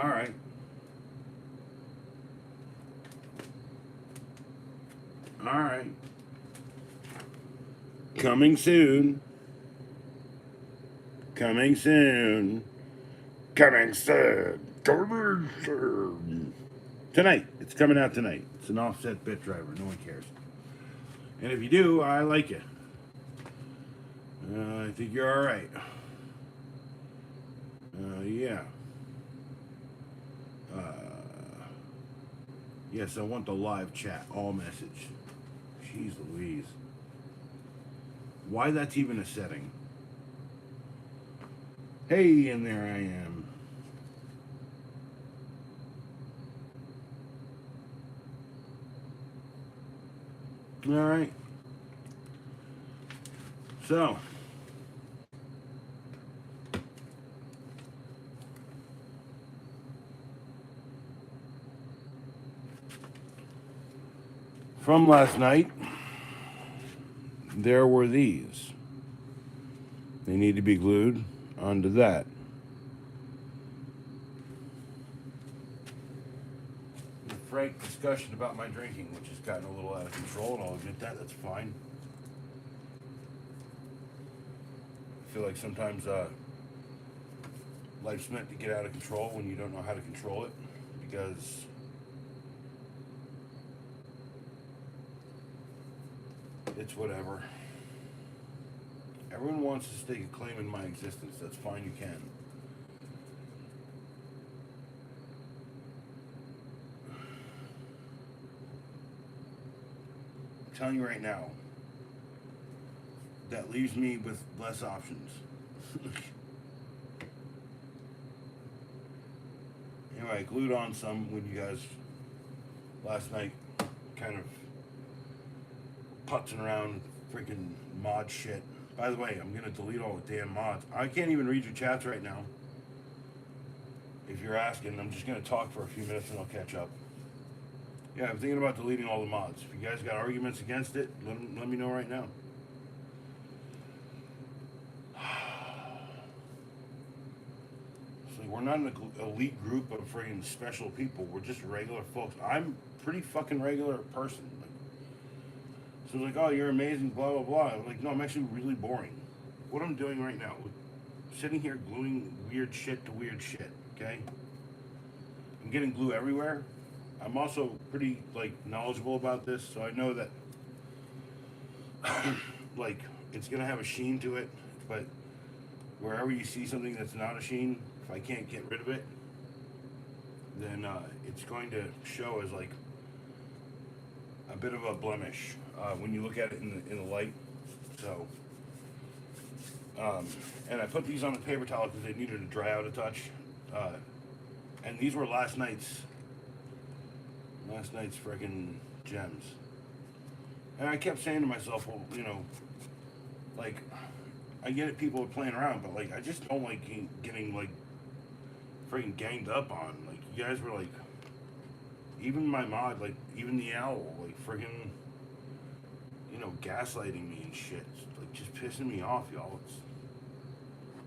All right. All right. Coming soon. Coming soon. Coming soon. Coming soon. Tonight. It's coming out tonight. It's an offset bit driver. No one cares. And if you do, I like it. I think you're all right. Yeah. Uh, yes, I want the live chat, all message. Jeez Louise. Why that's even a setting? Hey, and there I am. All right. So, from last night, there were these. They need to be glued onto that. A frank discussion about my drinking, which has gotten a little out of control, and I'll admit that. That's fine. I feel like sometimes life's meant to get out of control when you don't know how to control it, because it's whatever. Everyone wants to stake a claim in my existence. That's fine, you can. I'm telling you right now, that leaves me with less options. Anyway, I glued on some when you guys last night kind of putzing around freaking mod shit. By the way, I'm gonna delete all the damn mods. I can't even read your chats right now. If you're asking, I'm just gonna talk for a few minutes and I'll catch up. Yeah, I'm thinking about deleting all the mods. If you guys got arguments against it, let me know right now. So we're not an elite group of friggin' special people. We're just regular folks. I'm a pretty fucking regular person. Like, so it's like, oh, you're amazing, blah, blah, blah. I'm like, no, I'm actually really boring. What I'm doing right now, sitting here gluing weird shit to weird shit, okay? I'm getting glue everywhere. I'm also pretty, like, knowledgeable about this, so I know that, like, it's gonna have a sheen to it, but wherever you see something that's not a sheen, if I can't get rid of it, then it's going to show as, like, a bit of a blemish when you look at it in the light. So, and I put these on the paper towel because they needed to dry out a touch. And these were last night's friggin' gems. And I kept saying to myself, well, you know, like, I get it, people are playing around, but like, I just don't like getting like friggin' ganged up on. Like, you guys were like, even my mod, like, even the owl, like, friggin', you know, gaslighting me and shit. It's, like, just pissing me off, y'all.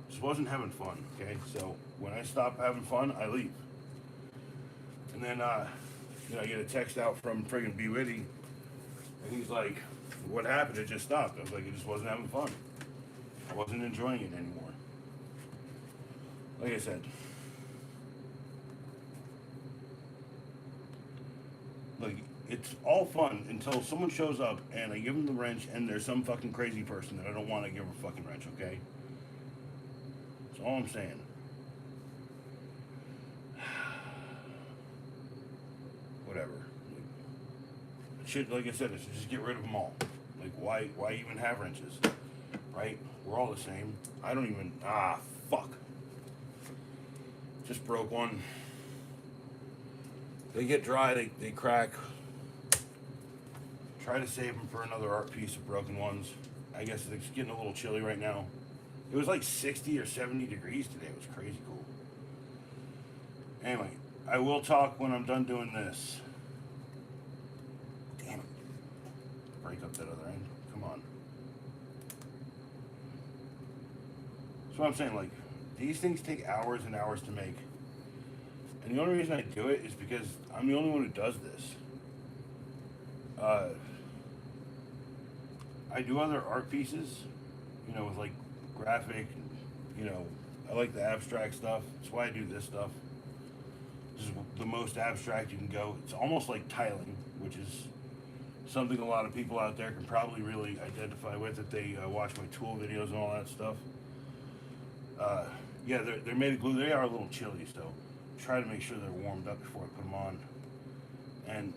Just wasn't having fun, okay? So when I stop having fun, I leave. And then, you know, I get a text out from friggin' B Witty, and he's like, what happened? It just stopped. I was like, it just wasn't having fun. I wasn't enjoying it anymore. Like I said, like, it's all fun until someone shows up and I give them the wrench and there's some fucking crazy person that I don't want to give a fucking wrench, okay? That's all I'm saying. Whatever. Shit, like I said, it's just get rid of them all. Like, why even have wrenches? Right? We're all the same. I don't even, fuck. Just broke one. They get dry, they crack. Try to save them for another art piece of broken ones. I guess it's getting a little chilly right now. It was like 60 or 70 degrees today. It was crazy cool. Anyway, I will talk when I'm done doing this. Damn it. Break up that other end. Come on. So I'm saying, like, these things take hours and hours to make. And the only reason I do it is because I'm the only one who does this. Uh, I do other art pieces, with like graphic, I like the abstract stuff. That's why I do this stuff. This is the most abstract you can go. It's almost like tiling, which is something a lot of people out there can probably really identify with if they watch my tool videos and all that stuff. Uh, yeah, they're made of glue. They are a little chilly, so try to make sure they're warmed up before I put them on. And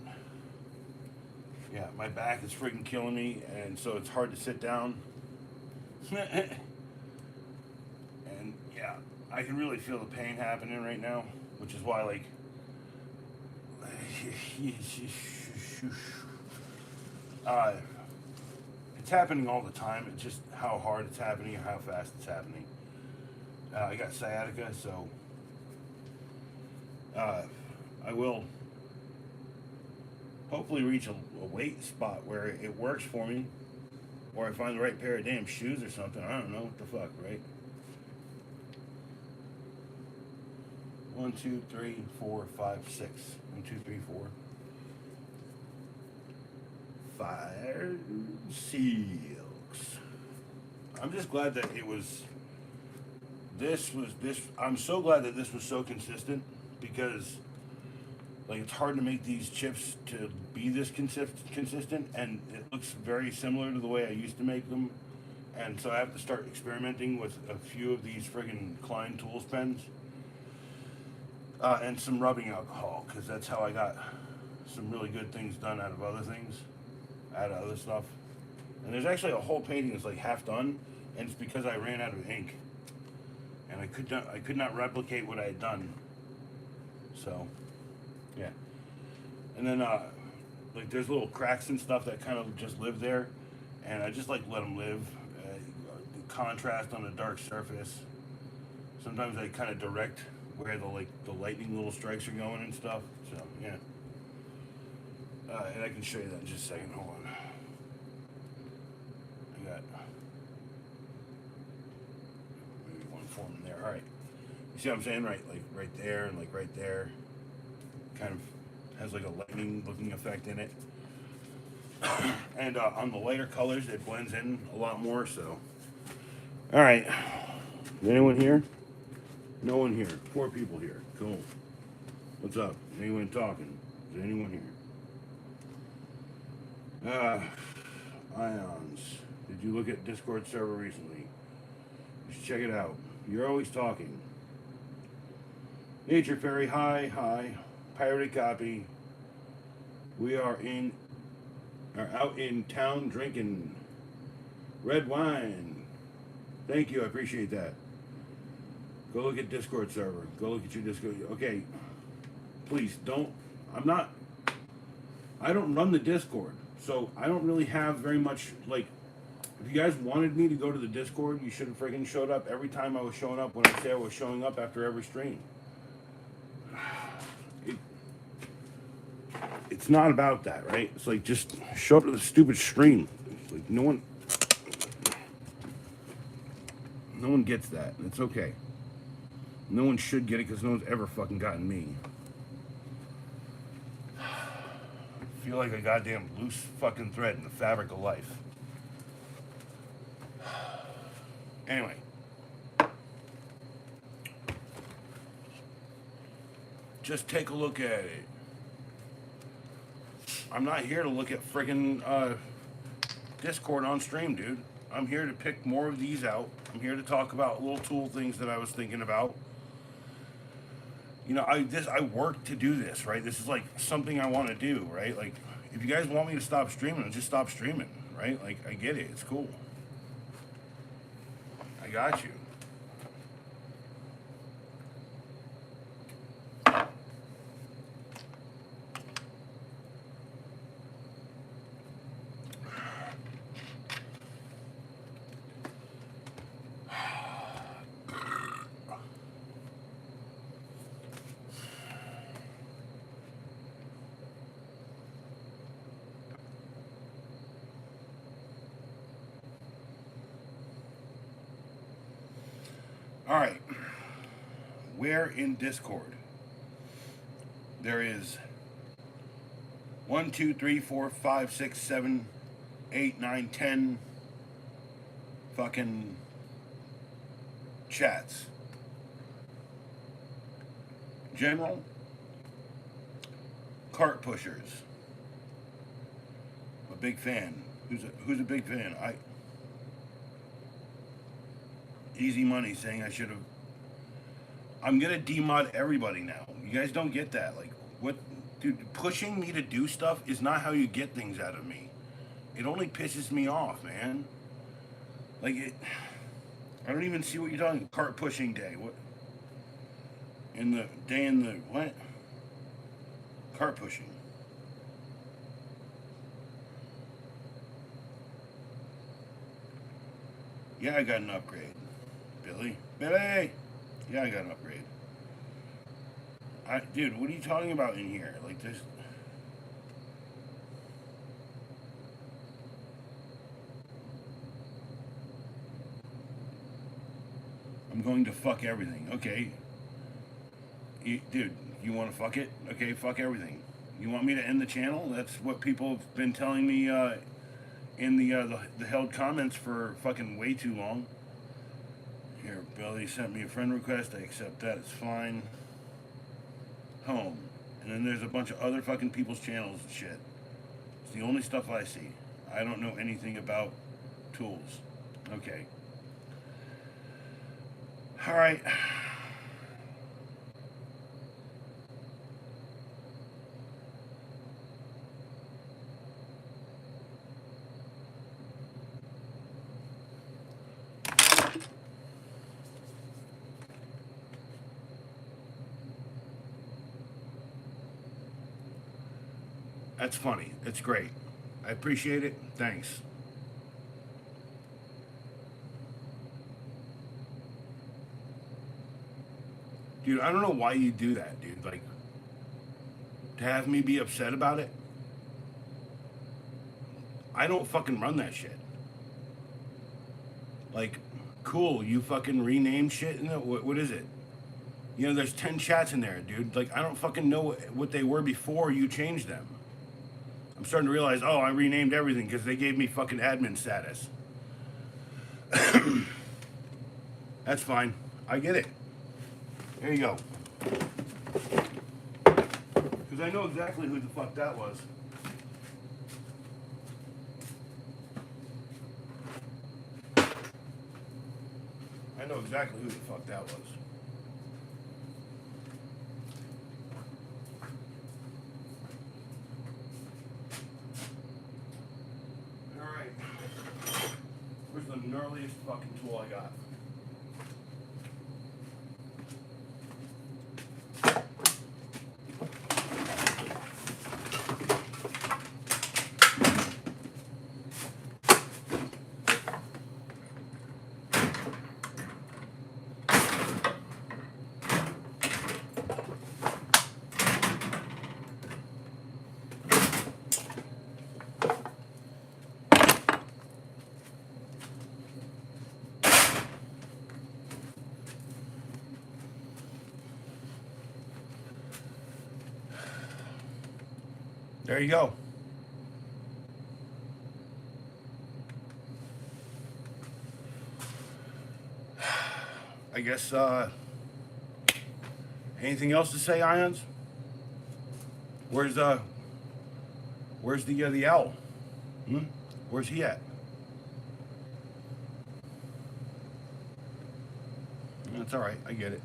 yeah, my back is freaking killing me, and so it's hard to sit down. And yeah, I can really feel the pain happening right now, which is why, like, it's happening all the time. It's just how hard it's happening and how fast it's happening. I got sciatica, so I will hopefully reach a weight spot where it works for me, or I find the right pair of damn shoes or something. I don't know what the fuck, right? 1, 2, 3, 4, 5, 6. 1, 2, 3, 4, 5 silks. I'm just glad that it was. This. I'm so glad that this was so consistent, because like it's hard to make these chips to be this consistent, and it looks very similar to the way I used to make them, and so I have to start experimenting with a few of these friggin' Klein Tools pens, and some rubbing alcohol, because that's how I got some really good things done out of other things, out of other stuff. And there's actually a whole painting that's like half done, and it's because I ran out of ink, and I could not replicate what I had done. So yeah. And then like there's little cracks and stuff that kind of just live there, and I just like let them live. Contrast on a dark surface. Sometimes I kind of direct where the lightning little strikes are going and stuff. So yeah. And I can show you that in just a second. Hold on. I got maybe one form in there. All right. You see what I'm saying? Right, like right there and like right there. Kind of has like a lightning looking effect in it. And on the lighter colors, it blends in a lot more. So, all right. Is anyone here? No one here. 4 people here. Cool. What's up? Anyone talking? Is anyone here? Ions. Did you look at Discord server recently? You should check it out. You're always talking. Nature Fairy, hi. Pirated copy. We are out in town drinking red wine. Thank you, I appreciate that. Go look at Discord server. Go look at your Discord. Okay, please don't. I don't run the Discord, so I don't really have very much, like, if you guys wanted me to go to the Discord, you should have friggin' showed up every time I was showing up when I say I was showing up after every stream. It's not about that, right? It's like, just show up to the stupid stream. It's like no one gets that. It's okay. No one should get it, because no one's ever fucking gotten me. I feel like a goddamn loose fucking thread in the fabric of life. Anyway. Just take a look at it. I'm not here to look at friggin' Discord on stream, dude. I'm here to pick more of these out. I'm here to talk about little tool things that I was thinking about. I work to do this, right? This is like something I want to do, right? Like, if you guys want me to stop streaming, I'll just stop streaming, right? Like, I get it. It's cool. I got you. All right. Where in Discord? there is 1, 2, 3, 4, 5, 6, 7, 8, 9, 10 fucking chats. General, cart pushers. A big fan. Who's a big fan? Easy Money saying I should have. I'm gonna demod everybody now. You guys don't get that. Like, what, dude? Pushing me to do stuff is not how you get things out of me. It only pisses me off, man. Like it. I don't even see what you're talking. Cart pushing day. What? In the day in the what? Cart pushing. Yeah, I got an upgrade. Billy. Yeah, I got an upgrade. Dude, what are you talking about in here? Like this. I'm going to fuck everything. Okay. Dude, you want to fuck it? Okay, fuck everything. You want me to end the channel? That's what people have been telling me in the held comments for fucking way too long. Here, Billy sent me a friend request. I accept that. It's fine. Home. And then there's a bunch of other fucking people's channels and shit. It's the only stuff I see. I don't know anything about tools. Okay. Alright. That's funny. It's great. I appreciate it. Thanks. Dude, I don't know why you do that, dude. Like, to have me be upset about it? I don't fucking run that shit. Like, cool, you fucking rename shit? What is it? You know, there's 10 chats in there, dude. Like, I don't fucking know what they were before you changed them. I'm starting to realize, oh, I renamed everything because they gave me fucking admin status. That's fine. I get it. There you go. Because I know exactly who the fuck that was. I know exactly who the fuck that was. Alright. Where's the gnarliest fucking tool I got? There you go. I guess, anything else to say, Ions? Where's the owl? Where's he at? That's all right. I get it.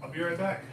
I'll be right back.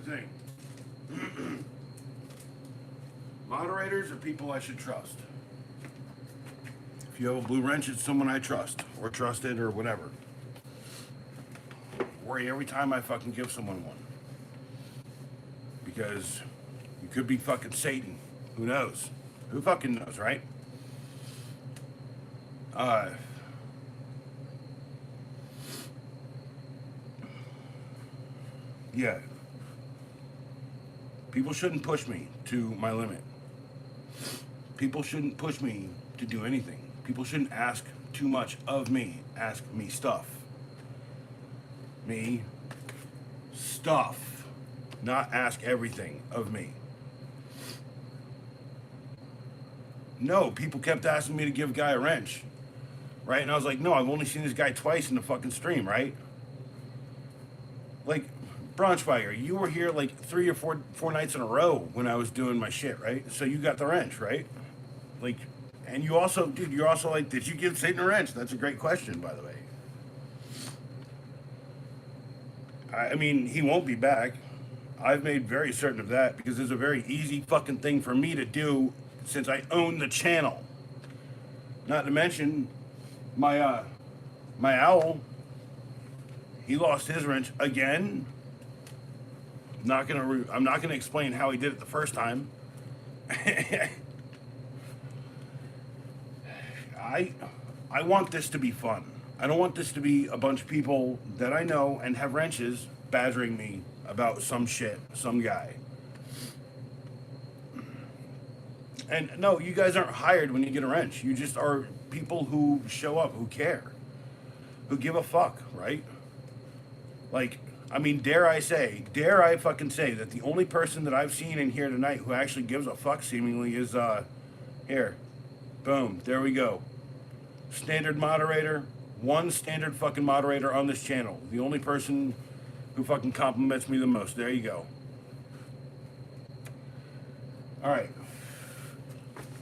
the thing. Moderators are people I should trust. If you have a blue wrench, it's someone I trust, or trusted, or whatever. Worry every time I fucking give someone one. Because you could be fucking Satan. Who knows? Who fucking knows, right? Yeah. People shouldn't push me to my limit. People shouldn't push me to do anything. People shouldn't ask too much of me. Ask me stuff. Me stuff. Not ask everything of me. No, people kept asking me to give a guy a wrench. Right? And I was like, no, I've only seen this guy twice in the fucking stream, right? Like, Braunschweiger, you were here like 3 or 4 nights in a row when I was doing my shit, right? So you got the wrench, right? Like, and you also, dude, you're also like, did you give Satan a wrench? That's a great question, by the way. I mean, he won't be back. I've made very certain of that because it's a very easy fucking thing for me to do since I own the channel. Not to mention, my owl, he lost his wrench again. I'm not gonna explain how he did it the first time. I want this to be fun. I don't want this to be a bunch of people that I know and have wrenches badgering me about some shit, some guy. And no, you guys aren't hired when you get a wrench. You just are people who show up, who care, who give a fuck, right? Like, I mean, dare I fucking say that the only person that I've seen in here tonight who actually gives a fuck seemingly is, here. Boom, there we go. Standard moderator, one standard fucking moderator on this channel. The only person who fucking compliments me the most. There you go. Alright.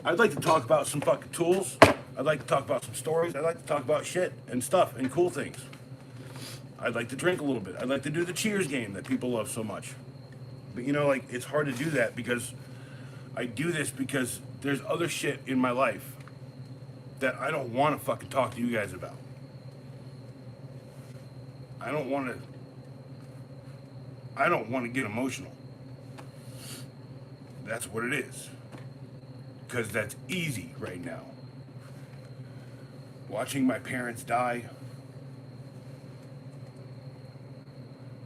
I'd like to talk about some fucking tools. I'd like to talk about some stories. I'd like to talk about shit and stuff and cool things. I'd like to drink a little bit. I'd like to do the cheers game that people love so much. But you know, like, it's hard to do that because I do this because there's other shit in my life that I don't want to fucking talk to you guys about. I don't want to get emotional. That's what it is. Because that's easy right now. Watching my parents die.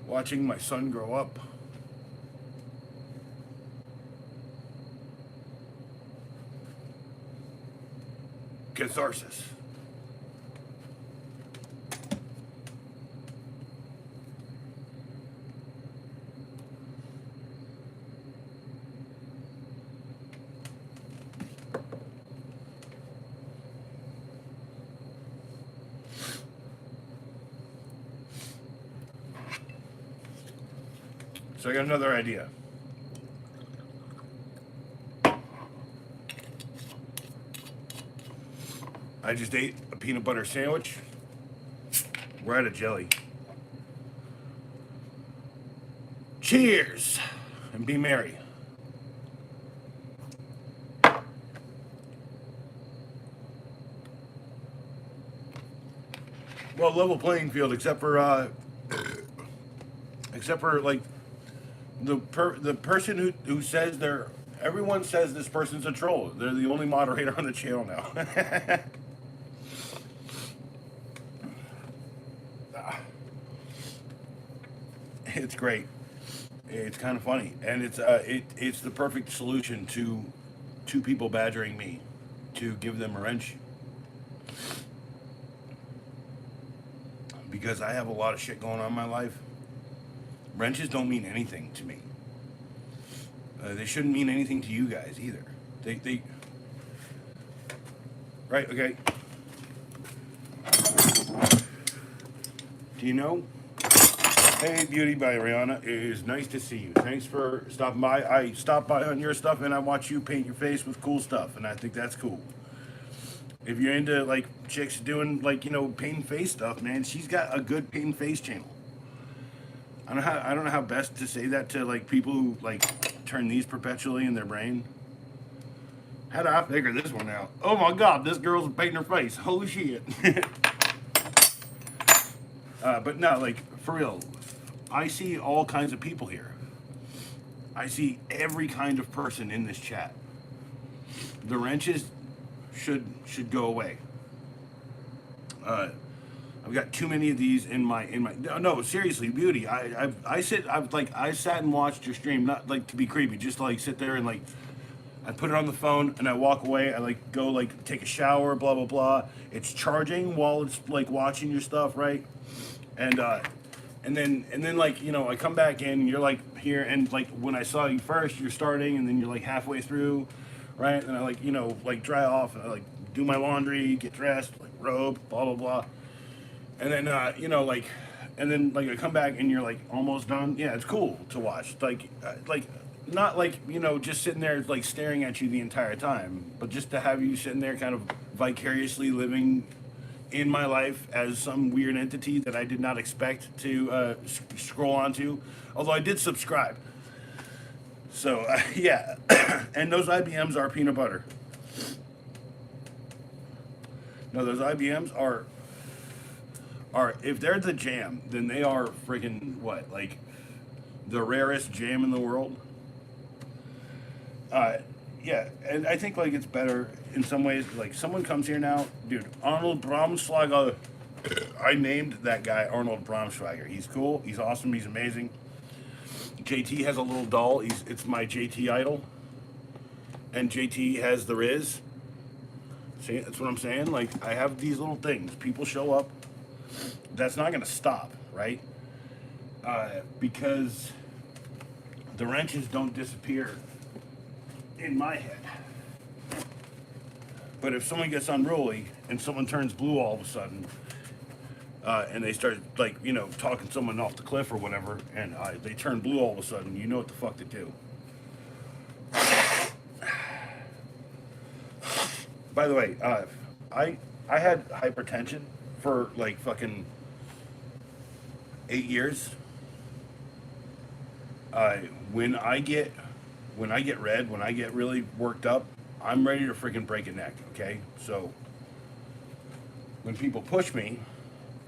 Watching my son grow up. Catharsis. So I got another idea. I just ate a peanut butter sandwich. We're out of jelly. Cheers! And be merry. Well, level playing field, except for like the person who says everyone says this person's a troll. They're the only moderator on the channel now. It's great. It's kind of funny, and it's the perfect solution to two people badgering me to give them a wrench, because I have a lot of shit going on in my life. Wrenches don't mean anything to me. They shouldn't mean anything to you guys either. They right? Okay. Do you know? Hey, Beauty by Rihanna. It is nice to see you. Thanks for stopping by. I stopped by on your stuff and I watch you paint your face with cool stuff, and I think that's cool. If you're into like chicks doing like, you know, paint face stuff, man, she's got a good paint face channel. I don't know how best to say that to like people who like turn these perpetually in their brain. How do I figure this one out? Oh my god, this girl's painting her face. Holy shit. But no, like for real, I see all kinds of people here. I see every kind of person in this chat. The wrenches should go away. I've got too many of these in my no, seriously, beauty. I sat and watched your stream, not like to be creepy, just to, like sit there and like I put it on the phone and I walk away. I like go like take a shower, blah blah blah. It's charging while it's like watching your stuff, right? And then like I come back in, you're like here, and like when I saw you first, you're starting, and then you're like halfway through, right? And I like like dry off, and I like do my laundry, get dressed, like robe, blah blah blah, and then like, and then like I come back and you're like almost done. Yeah, it's cool to watch, like not like just sitting there like staring at you the entire time, but just to have you sitting there kind of vicariously living in my life as some weird entity that I did not expect to scroll onto, although I did subscribe. So yeah, and those IBMs are peanut butter. No, those IBMs are if they're the jam, then they are friggin' what, like the rarest jam in the world. Yeah, and I think like it's better in some ways. Like someone comes here now, dude. Arnold Braunschweiger. I named that guy Arnold Braunschweiger. He's cool. He's awesome. He's amazing. JT has a little doll. It's my JT idol. And JT has the Riz. See, that's what I'm saying. Like I have these little things. People show up. That's not gonna stop, right? Because the wrenches don't disappear in my head. But if someone gets unruly and someone turns blue all of a sudden, and they start like talking someone off the cliff or whatever, and they turn blue all of a sudden, you know what the fuck to do. By the way, I had hypertension for like fucking 8 years. When I get red, when I get really worked up, I'm ready to freaking break a neck, okay? So when people push me,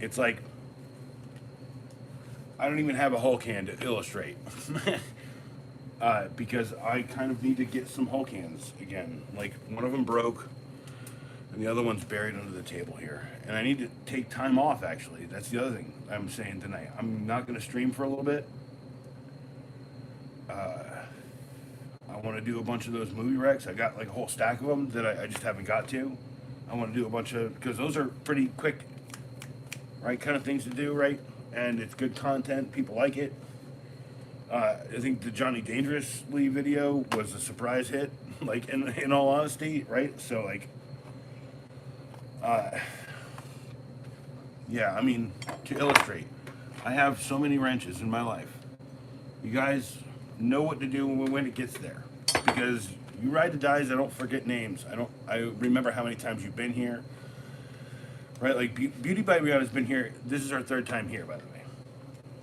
it's like I don't even have a Hulk hand to illustrate. Because I kind of need to get some Hulk hands again. Like one of them broke and the other one's buried under the table here. And I need to take time off, actually. That's the other thing I'm saying tonight. I'm not going to stream for a little bit. I want to do a bunch of those movie recs. I got like a whole stack of them that I just haven't got to. I want to do a bunch of, because those are pretty quick, right, kind of things to do, right? And it's good content. People like it. I think the Johnny Dangerously video was a surprise hit, like in all honesty, right? So like, yeah, I mean, to illustrate, I have so many wrenches in my life. You guys know what to do when it gets there, because you ride the dice. I don't forget names. I remember how many times you've been here, right? Like Beauty by Rihanna has been here. This is our third time here, by the way.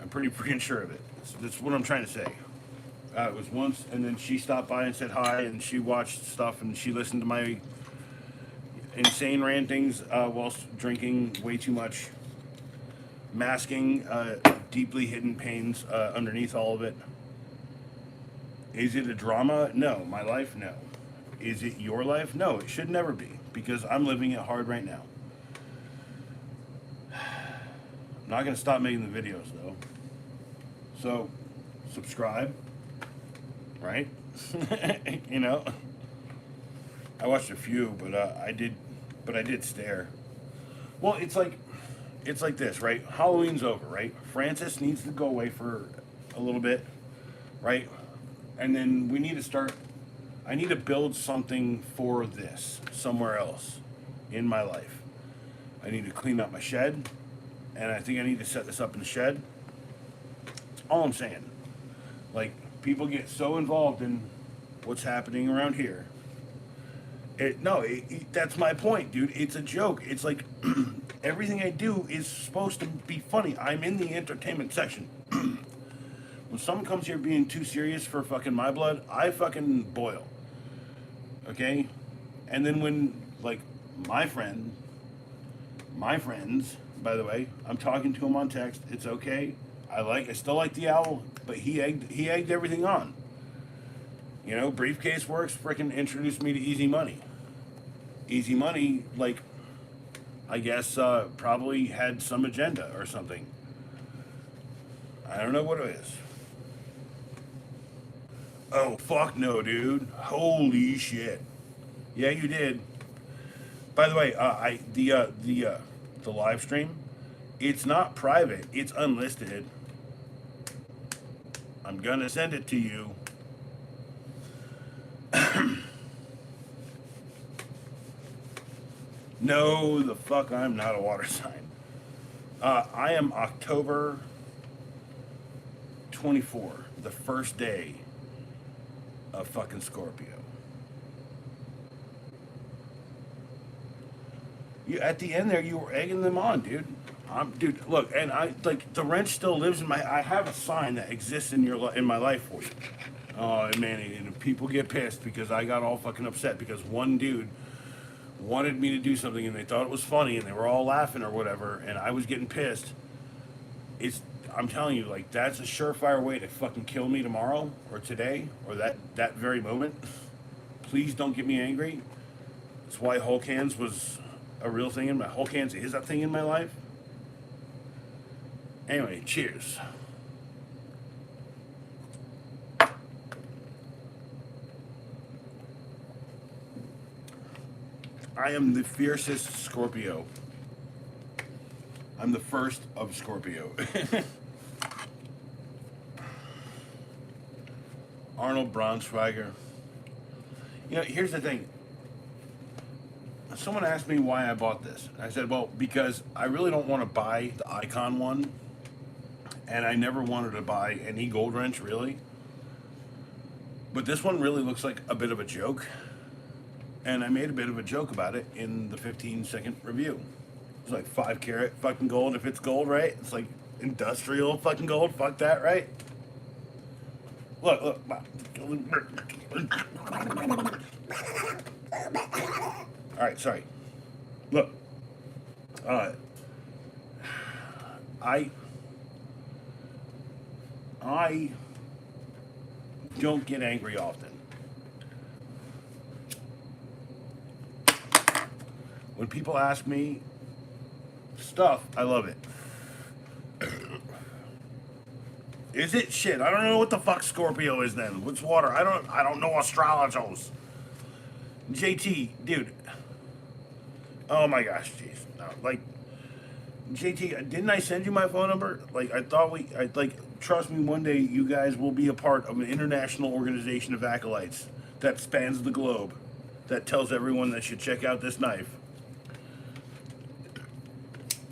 I'm pretty freaking sure of it. That's what I'm trying to say. It was once, and then she stopped by and said hi, and she watched stuff, and she listened to my insane rantings whilst drinking way too much, masking deeply hidden pains underneath all of it. Is it a drama? No. My life? No. Is it your life? No, it should never be, because I'm living it hard right now. I'm not going to stop making the videos, though. So, subscribe, right? I watched a few, but I did stare. Well, it's like this, right? Halloween's over, right? Francis needs to go away for a little bit, right? And then we need to start, I need to build something for this somewhere else in my life. I need to clean up my shed, and I think I need to set this up in the shed. That's all I'm saying. Like, people get so involved in what's happening around here. That's my point, dude. It's a joke. It's like everything I do is supposed to be funny. I'm in the entertainment section. When someone comes here being too serious for fucking my blood, I fucking boil. Okay? And then when, like, my friend, my friends, by the way, I'm talking to him on text. It's okay. I still like the owl, but he egged everything on. You know, Briefcase Works freaking introduced me to Easy Money. Easy Money, like, I guess, probably had some agenda or something. I don't know what it is. Oh, fuck no, dude. Holy shit. Yeah, you did. By the way, the live stream, it's not private. It's unlisted. I'm gonna send it to you. No, the fuck, I'm not a water sign. I am October 24, the first day of fucking Scorpio. You at the end there, you were egging them on, dude. Dude, look, and I like the wrench still lives in my. I have a sign that exists in my life for you. Oh man, and people get pissed because I got all fucking upset because one dude wanted me to do something and they thought it was funny and they were all laughing or whatever, and I was getting pissed. I'm telling you, like, that's a surefire way to fucking kill me tomorrow or today or that very moment. Please don't get me angry. That's why Hulk Hands was a real thing in my Hulk Hands is a thing in my life. Anyway, cheers. I am the fiercest Scorpio. I'm the first of Scorpio. Arnold Braunschweiger. You know, here's the thing. Someone asked me why I bought this. I said, well, because I really don't want to buy the Icon one. And I never wanted to buy any gold wrench, really. But this one really looks like a bit of a joke. And I made a bit of a joke about it in the 15-second review. It's like 5 karat fucking gold if it's gold, right? It's like industrial fucking gold. Fuck that, right? Look. Alright, sorry. Look. I don't get angry often. When people ask me stuff, I love it. Is it shit? I don't know what the fuck Scorpio is then. What's water? I don't know astrologers. JT, dude. Oh my gosh, jeez. No, like JT, didn't I send you my phone number? Like I thought trust me, one day you guys will be a part of an international organization of acolytes that spans the globe that tells everyone they should check out this knife.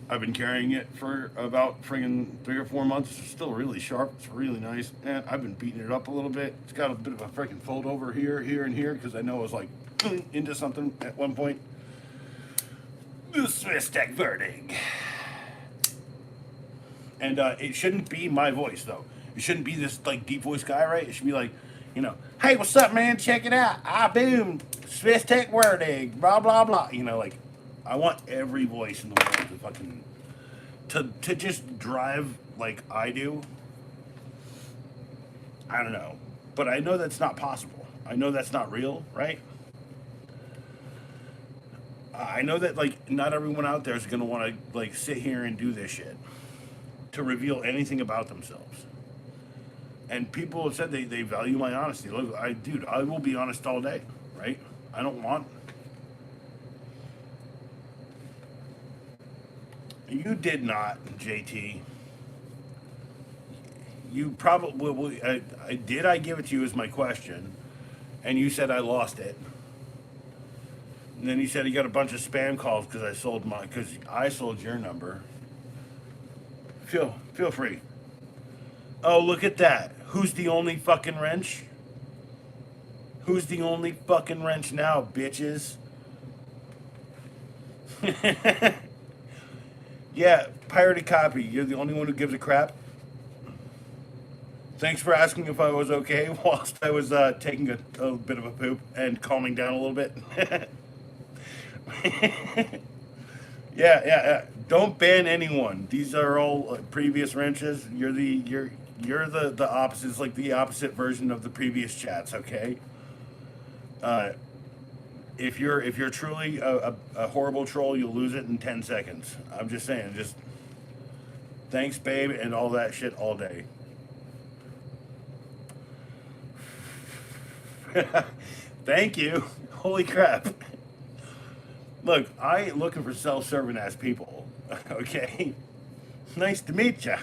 I've been carrying it for about friggin' 3 or 4 months. It's still really sharp. It's really nice. And I've been beating it up a little bit. It's got a bit of a freaking fold over here, and here, because I know it was like into something at one point. The Swiss Tech Verdig. And it shouldn't be my voice, though. It shouldn't be this, like, deep voice guy, right? It should be like, you know, hey, what's up, man? Check it out. Boom. Swiss Tech Verdig. Blah, blah, blah. You know, like, I want every voice in the world to fucking, to just drive like I do. I don't know. But I know that's not possible. I know that's not real, right? I know that, like, not everyone out there is going to want to, like, sit here and do this shit to reveal anything about themselves. And people have said they value my honesty. Look, dude, I will be honest all day, right? I don't want... You did not, JT. You probably... I give it to you as my question, and you said I lost it. And then he said he got a bunch of spam calls because I sold your number. Feel free. Oh, look at that. Who's the only fucking wrench? Who's the only fucking wrench now, bitches? Yeah, pirated copy. You're the only one who gives a crap. Thanks for asking if I was okay whilst I was taking a bit of a poop and calming down a little bit. Yeah. Don't ban anyone. These are all previous wrenches. You're the opposite. It's like the opposite version of the previous chats. Okay. Uh, if you're truly a horrible troll, you'll lose it in 10 seconds. I'm just saying. Just thanks, babe, and all that shit all day. Thank you. Holy crap. Look, I ain't looking for self-serving ass people. Okay. Nice to meet you.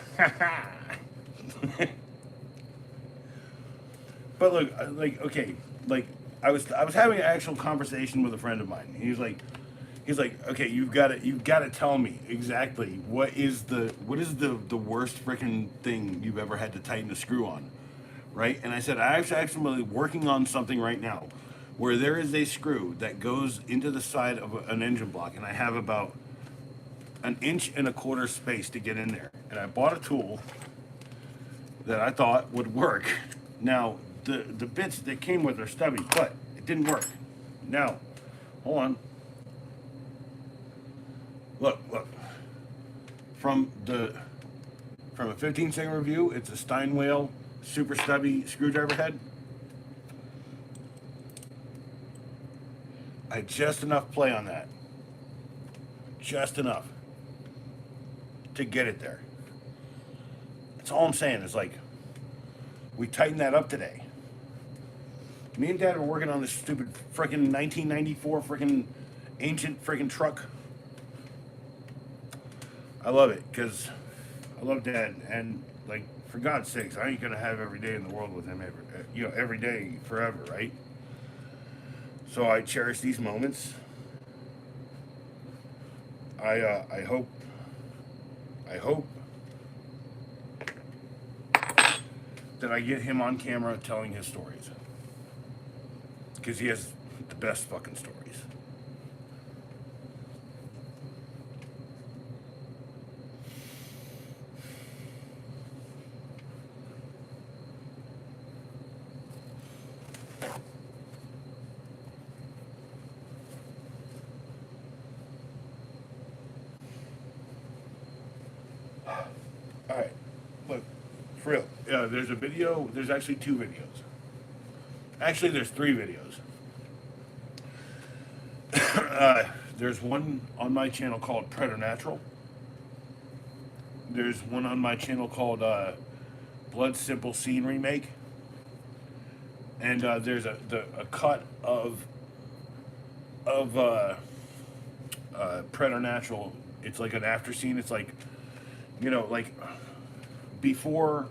But look, like, okay, like I was having an actual conversation with a friend of mine. He's like, okay, you've got to tell me exactly what is the worst freaking thing you've ever had to tighten a screw on, right? And I said I'm actually working on something right now, where there is a screw that goes into the side of an engine block, and I have about an inch and a quarter space to get in there, and I bought a tool that I thought would work. Now, the bits that came with are stubby, but it didn't work. Now, hold on. Look. From a 15-second review, it's a Steinway super stubby screwdriver head. I had just enough play on that. Just enough to get it there. That's all I'm saying is like, we tightened that up today. Me and Dad were working on this stupid freaking 1994 freaking ancient freaking truck. I love it because I love Dad, and like, for God's sakes, I ain't gonna have every day in the world with him every day forever, right? So I cherish these moments. I hope that I get him on camera telling his stories, because he has the best fucking stories. All right, look, for real. There's a video. There's actually two videos. Actually, there's three videos. There's one on my channel called Preternatural. There's one on my channel called Blood Simple Scene Remake. And there's a cut of Preternatural. It's like an after scene. It's like, like before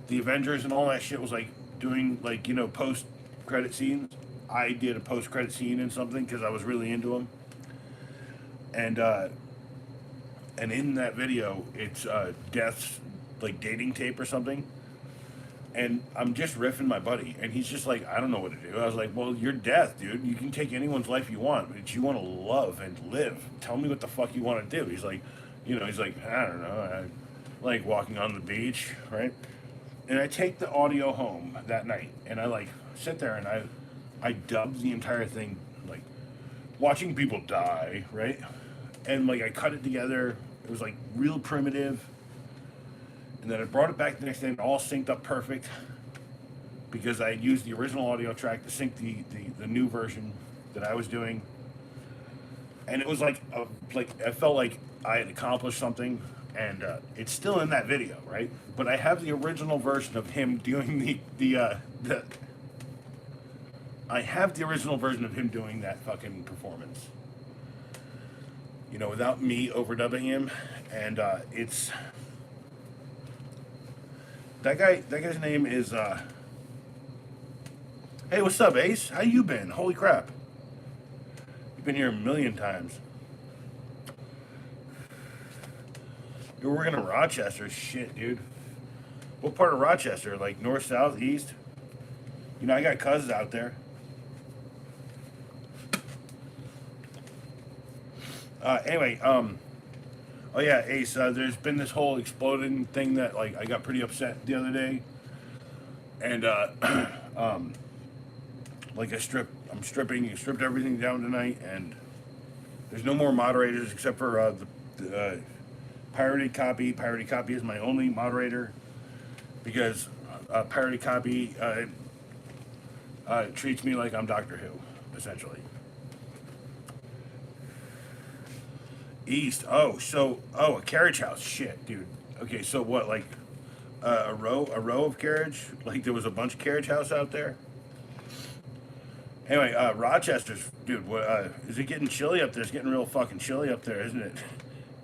the Avengers and all that shit was like doing like, post credit scenes. I did a post credit scene in something because I was really into them. And in that video, it's Death's like dating tape or something. And I'm just riffing my buddy, and he's just like, I don't know what to do. I was like, well, you're Death, dude. You can take anyone's life you want, but you want to love and live. Tell me what the fuck you want to do. He's like, I don't know. I like walking on the beach, right? And I take the audio home that night, and I like sit there and I dubbed the entire thing like watching people die, right? And like I cut it together. It was like real primitive. And then I brought it back the next day and all synced up perfect, because I had used the original audio track to sync the new version that I was doing. And it was like I felt like I had accomplished something, and it's still in that video, right? But I have the original version of him doing I have the original version of him doing that fucking performance. Without me overdubbing him, and it's that guy's name is hey, what's up, Ace? How you been? Holy crap. You've been here a million times. You're working in Rochester. Shit, dude. What part of Rochester? Like north, south, east? I got cousins out there. Anyway, oh yeah, Ace, there's been this whole exploding thing that like I got pretty upset the other day. And like I'm stripped everything down tonight, and there's no more moderators except for the pirated copy. Pirated copy is my only moderator because pirated copy treats me like I'm Doctor Who, essentially. East. A carriage house. Shit, dude. Okay, so what? Like a row of carriage? Like there was a bunch of carriage house out there. Anyway, Rochester's, dude. What? Is it getting chilly up there? It's getting real fucking chilly up there, isn't it?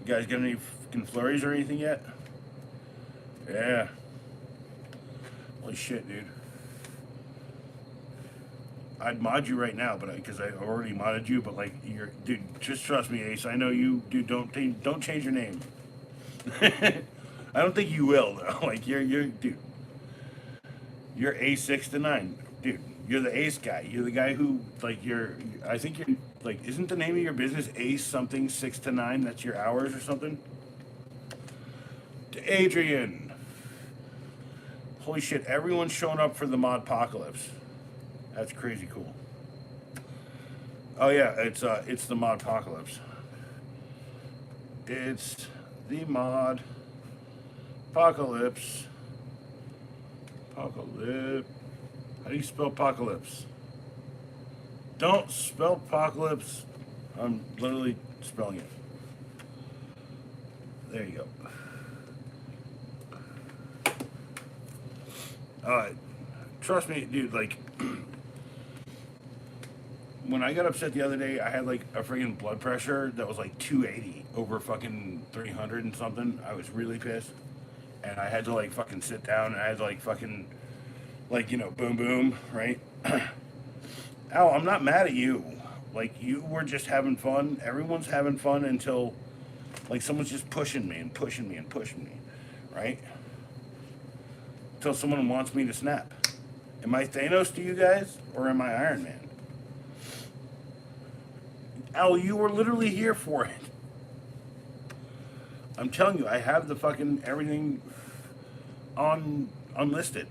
You guys got any fucking flurries or anything yet? Yeah. Holy shit, dude. I'd mod you right now, but because I already modded you, but like you're, dude, just trust me, Ace. I know you, dude. Don't change your name. I don't think you will though. Like you're, dude. You're A6 to 9, dude. You're the Ace guy. You're the guy who, like, you're. I think you're like. Isn't the name of your business Ace something 6 to 9? That's your hours or something. To Adrian. Holy shit! Everyone's showing up for the mod apocalypse. That's crazy cool. Oh yeah, it's the mod apocalypse. It's the mod apocalypse. Apocalypse. How do you spell apocalypse? Don't spell apocalypse. I'm literally spelling it. There you go. Trust me, dude, like when I got upset the other day, I had like a friggin' blood pressure that was like 280 over fucking 300 and something. I was really pissed. And I had to like fucking sit down and I had to like fucking, like, boom, boom, right? Al, I'm not mad at you. Like, you were just having fun. Everyone's having fun until, like, someone's just pushing me and pushing me and pushing me, right? Until someone wants me to snap. Am I Thanos to you guys or am I Iron Man? Al, you were literally here for it. I'm telling you, I have the fucking everything on unlisted.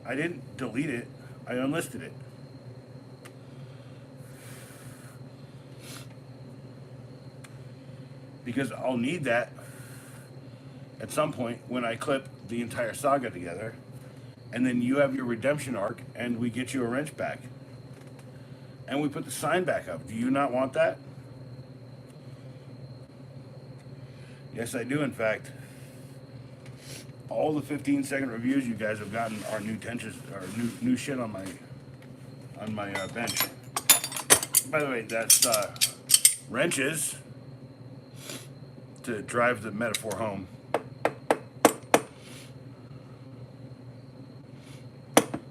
I didn't delete it. I unlisted it. Because I'll need that at some point when I clip the entire saga together. And then you have your redemption arc and we get you a wrench back. And we put the sign back up. Do you not want that? Yes, I do, in fact. All the 15-second reviews you guys have gotten are new tensions, or new shit on my bench. By the way, that's wrenches to drive the metaphor home.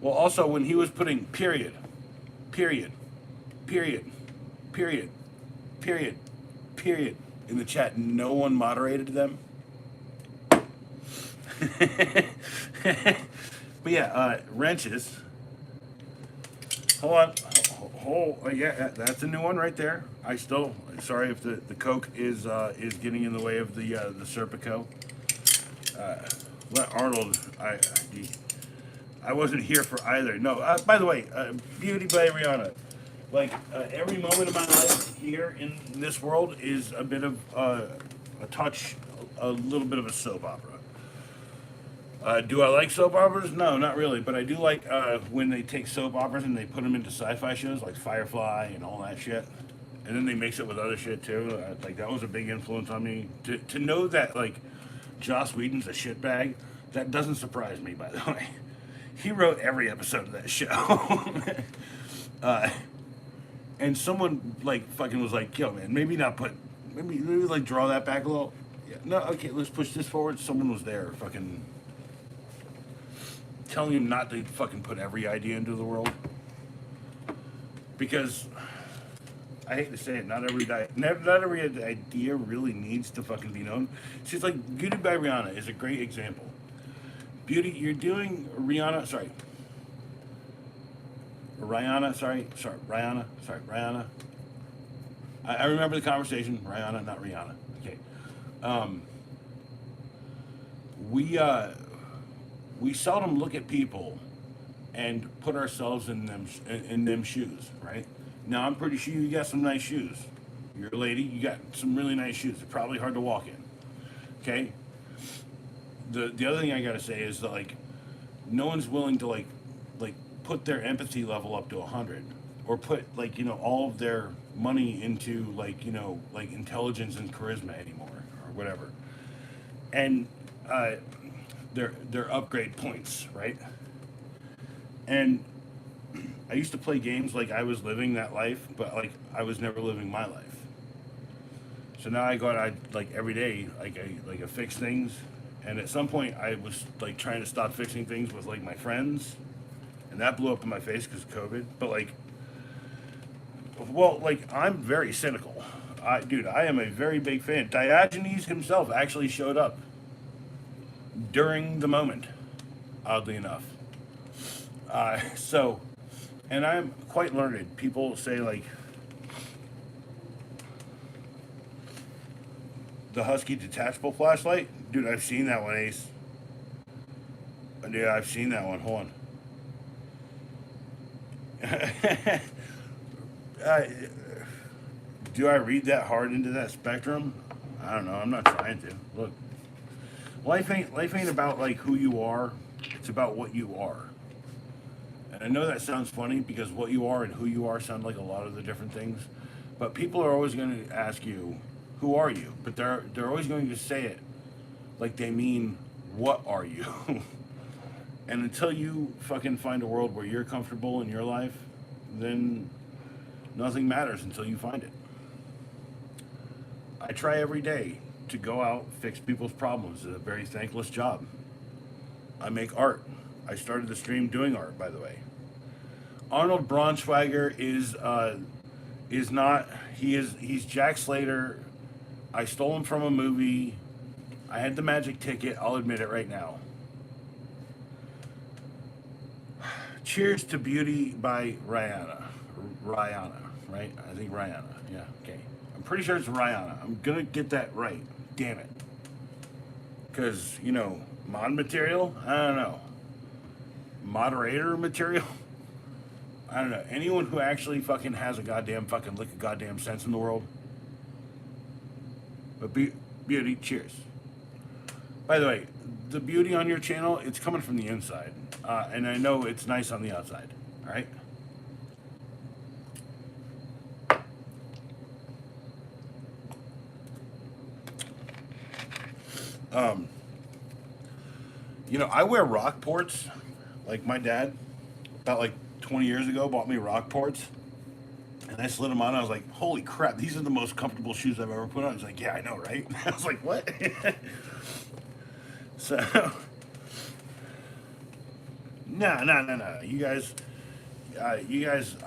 Well, also when he was putting period, period, period, period, period, period in the chat, no one moderated them. But yeah, wrenches. Hold on. Yeah, that's a new one right there. Sorry if the Coke is getting in the way of the Serpico. Let Arnold. I wasn't here for either. No. By the way, Beauty by Rihanna. Like every moment of my life here in this world is a bit of a little bit of a soap opera. Do I like soap operas? No, not really. But I do like when they take soap operas and they put them into sci-fi shows like Firefly and all that shit. And then they mix it with other shit too. Like that was a big influence on me. To know that like Joss Whedon's a shitbag, that doesn't surprise me, by the way. He wrote every episode of that show. And someone like fucking was like, yo man, maybe like draw that back a little. Yeah, no, okay, let's push this forward. Someone was there fucking telling him not to fucking put every idea into the world. Because I hate to say it, not every idea really needs to fucking be known. She's like Beauty by Rihanna is a great example. Beauty, you're doing Rihanna. I remember the conversation. Rihanna, not Rihanna. Okay. We seldom look at people and put ourselves in them shoes, right? Now I'm pretty sure you got some nice shoes. You're a lady, you got some really nice shoes. They're probably hard to walk in. Okay? The other thing I gotta say is that like no one's willing to like put their empathy level up to 100 or put like all of their money into like intelligence and charisma anymore or whatever, and their upgrade points, right? And I used to play games like I was living that life, but like I was never living my life. So now I go out, like every day, I fix things, and at some point I was like trying to stop fixing things with like my friends, and that blew up in my face because of COVID. But like, well, like I'm very cynical. Dude, I am a very big fan. Diogenes himself actually showed up during the moment, oddly enough. So, and I'm quite learned. People say like the Husky detachable flashlight. Dude, I've seen that one, Ace. Yeah, I've seen that one. Hold on. uh, do I read that hard into that spectrum? I don't know. I'm not trying to. Look, life ain't about like who you are. It's about what you are. And I know that sounds funny because what you are and who you are sound like a lot of the different things. But people are always going to ask you, who are you? But they're always going to say it like they mean, what are you? And until you fucking find a world where you're comfortable in your life, then nothing matters until you find it. I try every day to go out, fix people's problems. It's a very thankless job. I make art. I started the stream doing art, by the way. Arnold Braunschweiger is not. He's Jack Slater. I stole him from a movie. I had the magic ticket. I'll admit it right now. Cheers to Beauty by Rihanna. Rihanna, right? I think Rihanna. Yeah, okay. I'm pretty sure it's Rihanna. I'm gonna get that right. Damn it. Because, mod material? I don't know. Moderator material? I don't know. Anyone who actually fucking has a goddamn fucking lick of goddamn sense in the world. But beauty, cheers. By the way, the beauty on your channel, it's coming from the inside. And I know it's nice on the outside. All right? I wear rock ports. Like my dad, about like 20 years ago, bought me rock ports. And I slid them on. I was like, holy crap, these are the most comfortable shoes I've ever put on. He's like, yeah, I know, right? I was like, what? So, no. You guys,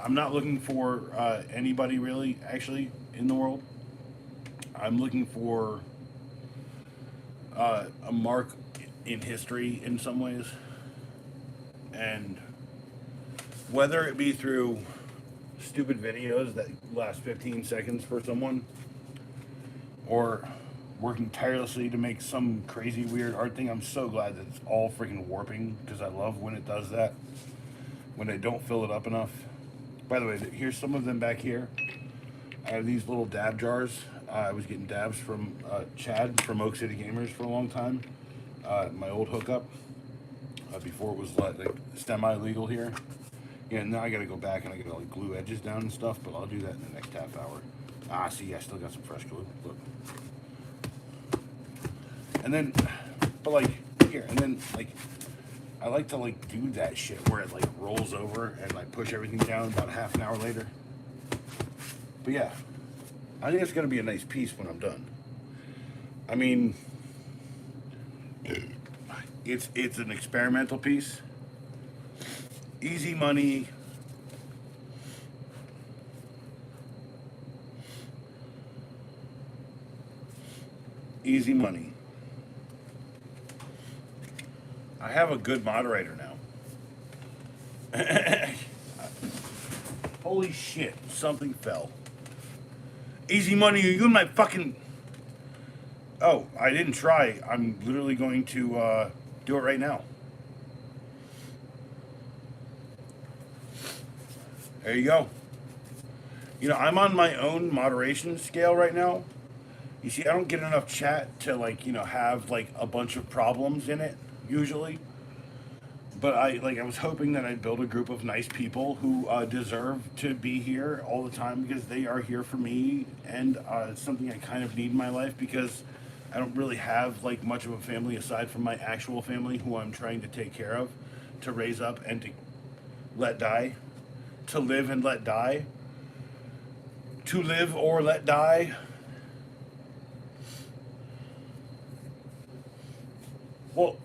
I'm not looking for anybody really, actually, in the world. I'm looking for a mark in history in some ways. And whether it be through stupid videos that last 15 seconds for someone, or working tirelessly to make some crazy weird art thing. I'm so glad that it's all freaking warping, because I love when it does that, when they don't fill it up enough. By the way, here's some of them back here. I have these little dab jars. I was getting dabs from Chad from Oak City Gamers for a long time. My old hookup, before it was like semi-legal here. Yeah, now I gotta go back and I gotta like glue edges down and stuff, but I'll do that in the next half hour. See, I still got some fresh glue. Look. And then, but like, here, and then like, I like to like do that shit where it like rolls over and like push everything down about half an hour later. But yeah, I think it's gonna be a nice piece when I'm done. I mean, it's an experimental piece. Easy money. Easy money. I have a good moderator now. Holy shit, something fell. Easy money, are you in my fucking... Oh, I didn't try. I'm literally going to do it right now. There you go. I'm on my own moderation scale right now. You see, I don't get enough chat to like, have like a bunch of problems in it usually. But I was hoping that I'd build a group of nice people who deserve to be here all the time because they are here for me, and it's something I kind of need in my life because I don't really have like much of a family aside from my actual family who I'm trying to take care of, to raise up and to let die, to live and let die, to live or let die. Well,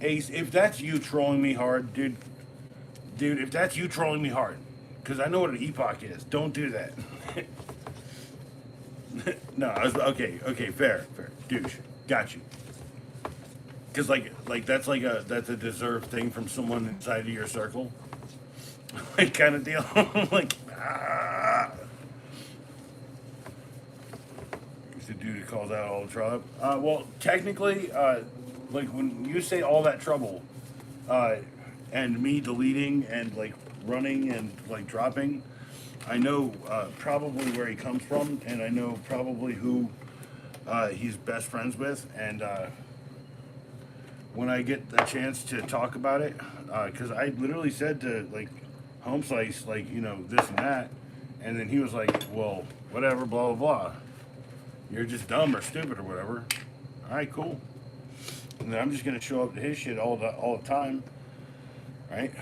Ace, if that's you trolling me hard, dude, if that's you trolling me hard, because I know what an epoch is, don't do that. No, okay, fair, douche, got you. Because like that's a deserved thing from someone inside of your circle, like kind of deal. Like, it's the dude who calls out all the trouble. Well, technically, like when you say all that trouble, uh, and me deleting and like running and like dropping, I know probably where he comes from, and I know probably who he's best friends with, and when I get a chance to talk about it, because I literally said to like Home Slice, like, this and that, and then he was like, well, whatever, blah blah blah. You're just dumb or stupid or whatever. All right, cool. And then I'm just gonna show up to his shit all the time, right?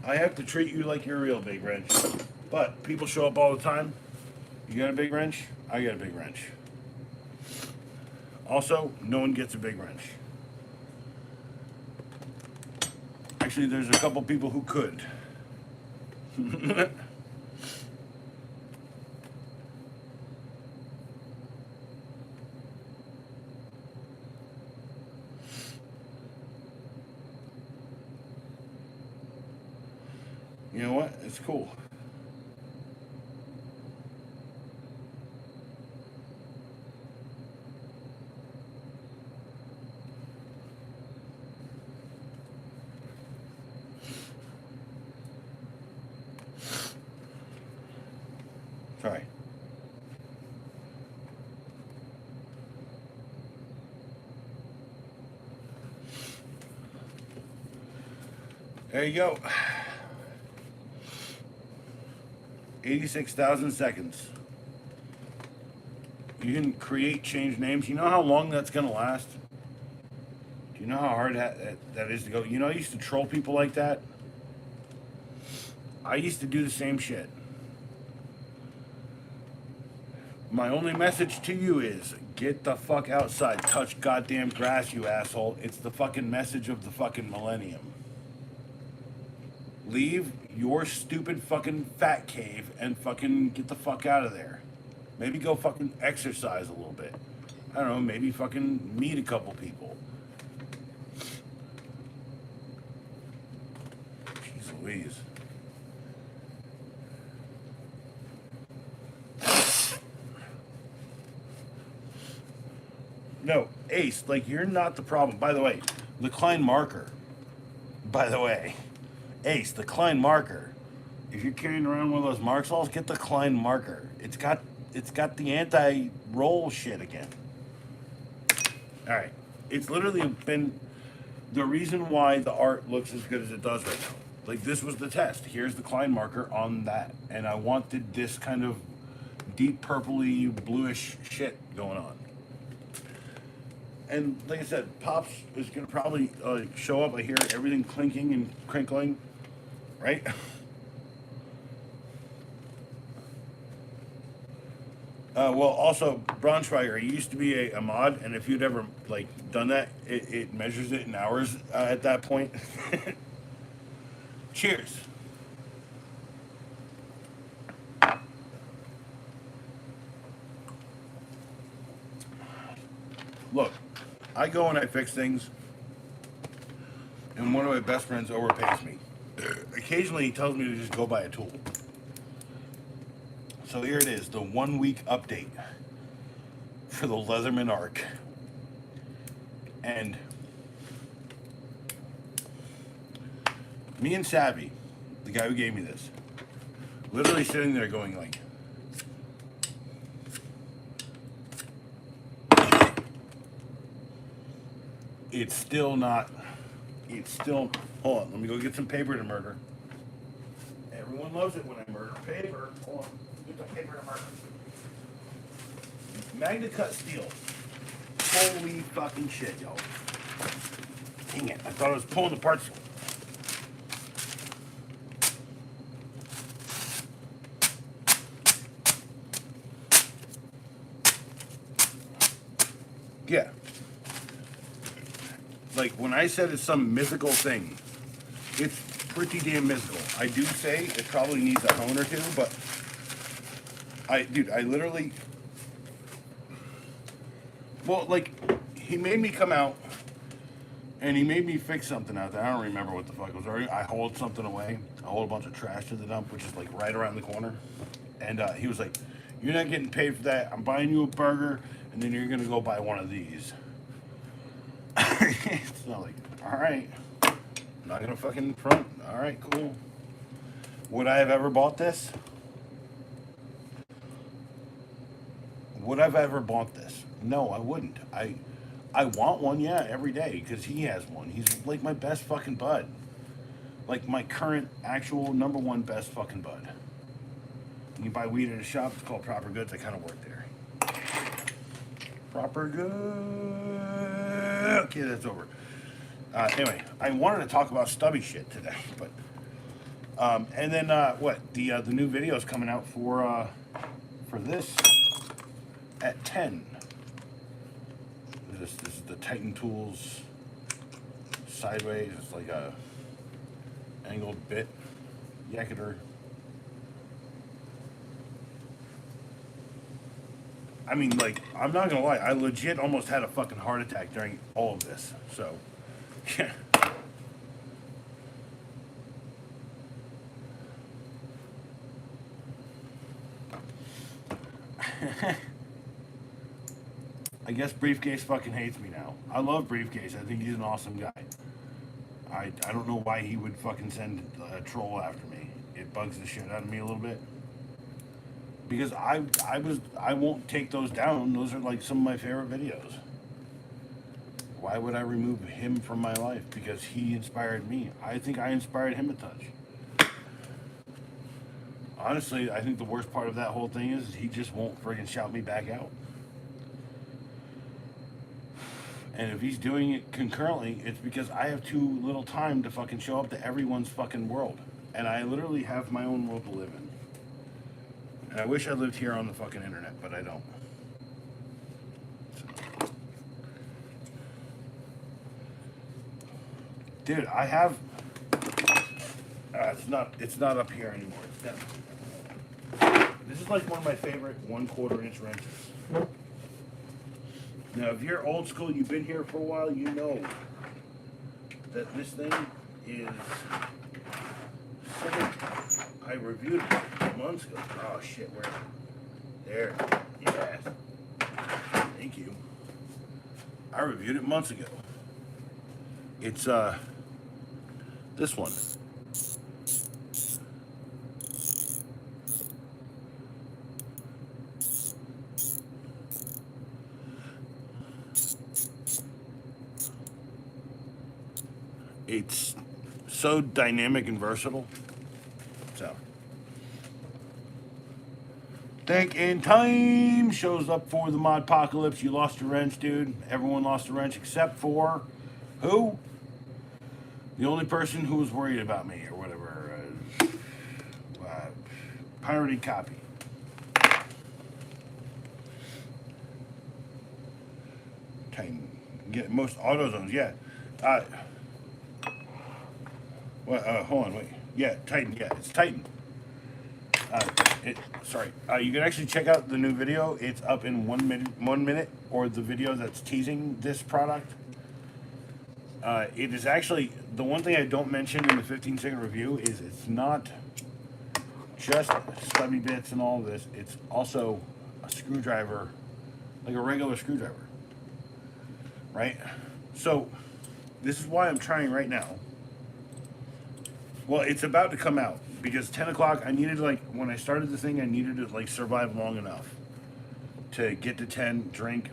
I have to treat you like you're a real big wrench. But people show up all the time. You got a big wrench? I got a big wrench. Also, no one gets a big wrench. Actually, there's a couple people who could. You know what? It's cool. Sorry. There you go. 86,000 seconds. You can create change names. You know how long that's going to last? Do you know how hard that is to go? I used to troll people like that. I used to do the same shit. My only message to you is get the fuck outside. Touch goddamn grass, you asshole. It's the fucking message of the fucking millennium. Leave your stupid fucking fat cave and fucking get the fuck out of there. Maybe go fucking exercise a little bit. I don't know, maybe fucking meet a couple people. Jeez Louise. No, Ace, like, you're not the problem. By the way, the Klein marker. By the way, Ace, the Klein marker. If you're carrying around one of those Marxalls, get the Klein marker. It's got the anti-roll shit again. All right, it's literally been the reason why the art looks as good as it does right now. Like, this was the test. Here's the Klein marker on that, and I wanted this kind of deep purpley bluish shit going on. And like I said, Pops is gonna probably show up. I hear everything clinking and crinkling, right? Well, also Braunschweiger, he used to be a mod, and if you'd ever like done that, it measures it in hours at that point. Cheers. Look, I go and I fix things, and one of my best friends overpays me. Occasionally, he tells me to just go buy a tool. So here it is, the 1 week update. for the Leatherman Arc. And me and Savvy, the guy who gave me this, literally sitting there going like, it's still, hold on, let me go get some paper to murder. Everyone loves it when I murder paper. Hold on, get the paper to murder. Magna cut steel. Holy fucking shit, y'all. Dang it, I thought I was pulling the parts. Yeah. Like, when I said it's some mythical thing, it's pretty damn mythical. I do say it probably needs a hone or two, but I literally, well, like, he made me come out and he made me fix something out there. I don't remember what the fuck it was. I hauled something away. I hauled a bunch of trash to the dump, which is like right around the corner. And he was like, "You're not getting paid for that. I'm buying you a burger, and then you're gonna go buy one of these." It's not like, all right, I'm not gonna fucking front. All right, cool. Would I have ever bought this? Would I have ever bought this? No, I wouldn't. I want one, yeah, every day, because he has one. He's like my best fucking bud. Like my current actual number one best fucking bud. You can buy weed at a shop. It's called Proper Goods. I kind of work there. Proper Goods. Okay, that's over. Anyway, I wanted to talk about stubby shit today, but and then what? The new video is coming out for this at 10. This is the Titan Tools sideways. It's like a angled bit Yakketer. I mean, like, I'm not gonna lie, I legit almost had a fucking heart attack during all of this. So, yeah. I guess Briefcase fucking hates me now. I love Briefcase. I think he's an awesome guy. I don't know why he would fucking send a troll after me. It bugs the shit out of me a little bit. Because I won't take those down. Those are like some of my favorite videos. Why would I remove him from my life? Because he inspired me. I think I inspired him a touch. Honestly, I think the worst part of that whole thing is he just won't friggin' shout me back out. And if he's doing it concurrently, it's because I have too little time to fucking show up to everyone's fucking world. And I literally have my own world to live in. And I wish I lived here on the fucking internet, but I don't. So. Dude, I have... it's not up here anymore. It's down. This is like one of my favorite 1/4 inch wrenches. Now, if you're old school, you've been here for a while, you know that this thing is... I reviewed it months ago. Oh shit, where? There. Yes. Thank you. I reviewed it months ago. It's this one. It's so dynamic and versatile. So, Think in Time shows up for the Modpocalypse. You lost your wrench, dude. Everyone lost a wrench except for who? The only person who was worried about me or whatever. Pirated copy. Titan. Get most AutoZones, yeah. Hold on, wait. Yeah, Titan, yeah, it's Titan. You can actually check out the new video. It's up in 1 minute, or the video that's teasing this product. It is actually, the one thing I don't mention in the 15-second review is it's not just stubby bits and all of this. It's also a screwdriver like a regular screwdriver, right? So this is why I'm trying right now. Well, it's about to come out because 10 o'clock. I needed like when I started the thing, I needed to like survive long enough to get to 10, drink,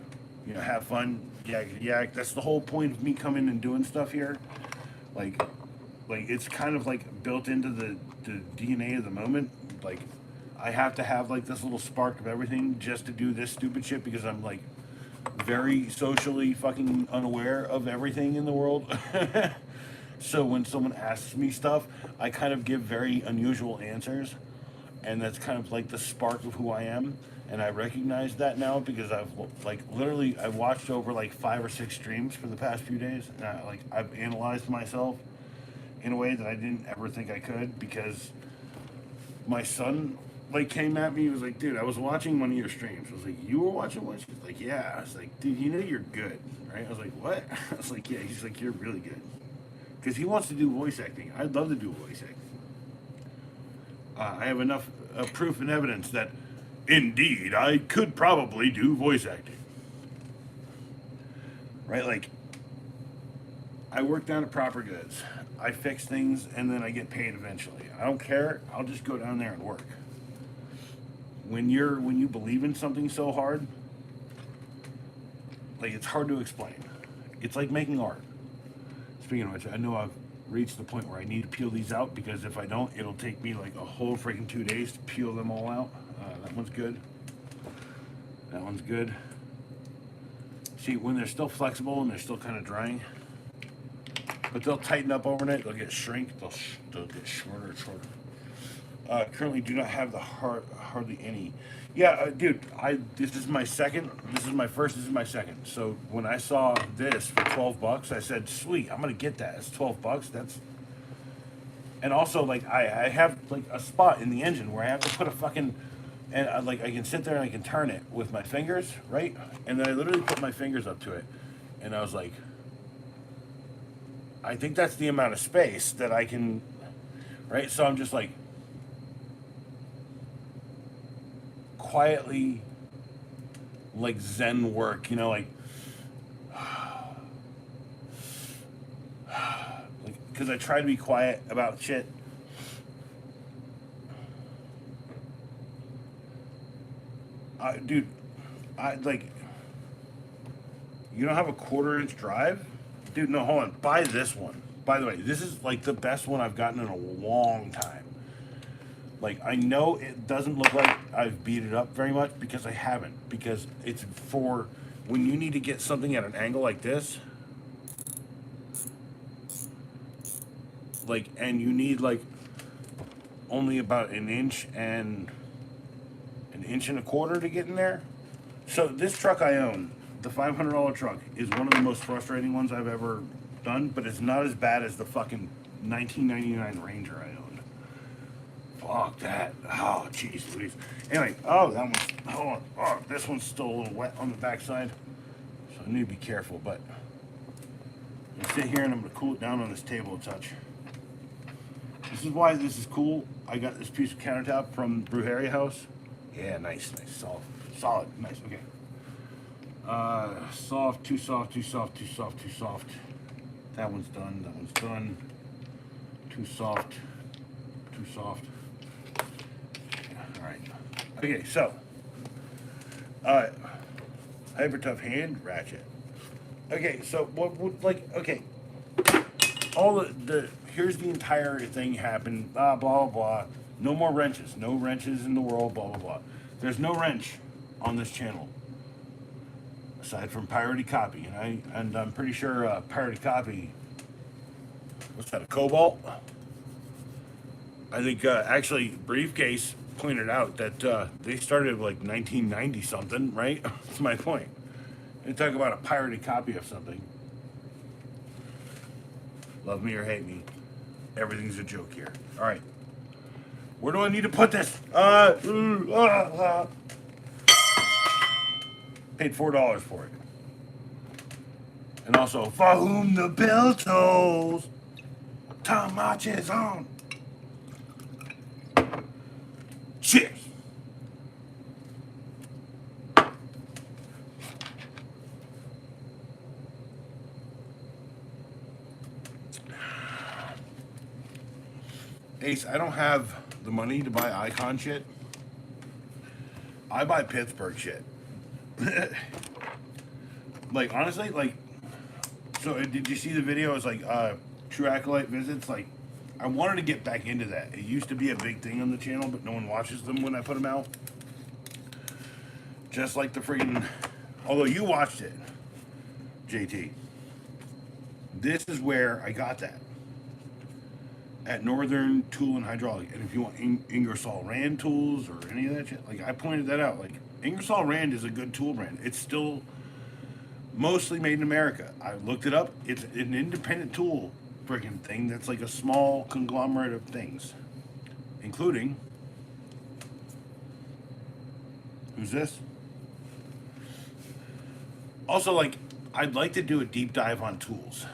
have fun, yak. That's the whole point of me coming and doing stuff here. Like, like it's kind of like built into the DNA of the moment. Like, I have to have like this little spark of everything just to do this stupid shit because I'm like very socially fucking unaware of everything in the world. So when someone asks me stuff, I kind of give very unusual answers, and that's kind of like the spark of who I am. And I recognize that now because I've like literally I've watched over like 5 or 6 streams for the past few days. And I've analyzed myself in a way that I didn't ever think I could because my son like came at me. He was like, "Dude, I was watching one of your streams." I was like, "You were watching one?" She's like, "Yeah." I was like, "Dude, you're good, right?" I was like, "What?" I was like, "Yeah." He's like, "You're really good." Because he wants to do voice acting. I'd love to do voice acting. I have enough proof and evidence that, indeed, I could probably do voice acting. Right? Like, I work down at Proper Goods. I fix things, and then I get paid eventually. I don't care. I'll just go down there and work. When you believe in something so hard, like it's hard to explain. It's like making art. Speaking of which, I know I've reached the point where I need to peel these out because if I don't, it'll take me like a whole freaking 2 days to peel them all out. That one's good. That one's good. See, when they're still flexible and they're still kind of drying, but they'll tighten up overnight. They'll get shrink. They'll get shorter and shorter. Currently, do not have the hardly any. Yeah, dude. This is my second. This is my first. This is my second. So when I saw this for $12, I said, "Sweet, I'm gonna get that." It's $12. That's. And also, like, I have like a spot in the engine where I have to put a fucking, and I can sit there and I can turn it with my fingers, right? And then I literally put my fingers up to it, and I was like, I think that's the amount of space that I can, right? So I'm just like. Quietly like Zen work, like because I try to be quiet about shit. Dude, I like you don't have a 1/4 inch drive? Dude, no, hold on. Buy this one. By the way, this is like the best one I've gotten in a long time. Like, I know it doesn't look like I've beat it up very much because I haven't. Because it's for when you need to get something at an angle like this. Like, and you need like only about an inch and 1.25 inches to get in there. So this truck I own, the $500 truck, is one of the most frustrating ones I've ever done. But it's not as bad as the fucking 1999 Ranger I owned. Fuck that. Oh, jeez Louise. Anyway, that one's, hold on. Oh, this one's still a little wet on the backside. So I need to be careful, but I'm going to sit here and I'm going to cool it down on this table a touch. This is why this is cool. I got this piece of countertop from Brujeria House. Yeah, nice, solid, nice, okay. Soft, too soft, too soft, too soft, too soft. That one's done. Too soft, too soft. Alright. Okay, so hyper tough hand ratchet. Okay, so what would all the here's the entire thing happened, blah blah blah. No more wrenches. No wrenches in the world, blah blah blah. There's no wrench on this channel. Aside from Pirated Copy. And I'm pretty sure Pirated Copy, what's that, a Cobalt? I think actually Briefcase pointed out that they started like 1990 something, right? That's my point. They talk about a pirated copy of something. Love me or hate me, everything's a joke here. All right, where do I need to put this? Paid $4 for it, and also for whom the bell tolls, time marches on. Cheers. Ace, I don't have the money to buy icon shit. I buy Pittsburgh shit. Like, honestly, like, so did you see the video? It was like, True Acolyte Visits. Like, I wanted to get back into that. It used to be a big thing on the channel, but no one watches them when I put them out. Just like the friggin', although you watched it, JT. This is where I got that. At Northern Tool and Hydraulic. And if you want Ingersoll Rand tools or any of that shit, like, I pointed that out. Like, Ingersoll Rand is a good tool brand. It's still mostly made in America. I looked it up. It's an independent tool freaking thing that's like a small conglomerate of things, including, who's this? Also, like, I'd like to do a deep dive on tools.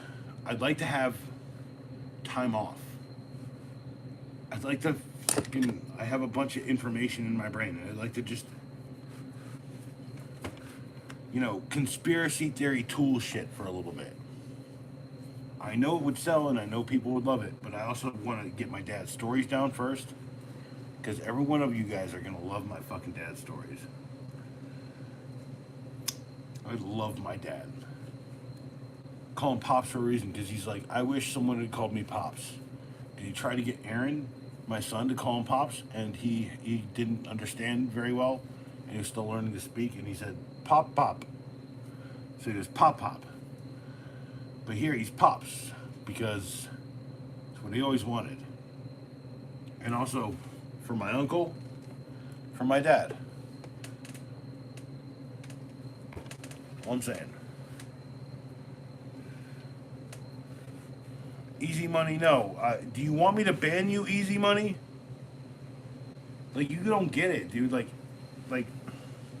I'd like to have time off. I'd like to fucking, I have a bunch of information in my brain, and I'd like to just, you know, conspiracy theory tool shit for a little bit. I know it would sell, and I know people would love it, but I also want to get my dad's stories down first, because every one of you guys are going to love my fucking dad's stories. I love my dad. Call him Pops for a reason, because he's like, I wish someone had called me Pops. And he tried to get Aaron, my son, to call him Pops, and he didn't understand very well, and he was still learning to speak, and he said, Pop, Pop. So he was Pop, Pop. But here he's Pops, because it's what he always wanted. And also, for my uncle, for my dad. All I'm saying. Easy Money, no. Do you want me to ban you, Easy Money? Like, you don't get it, dude. Like,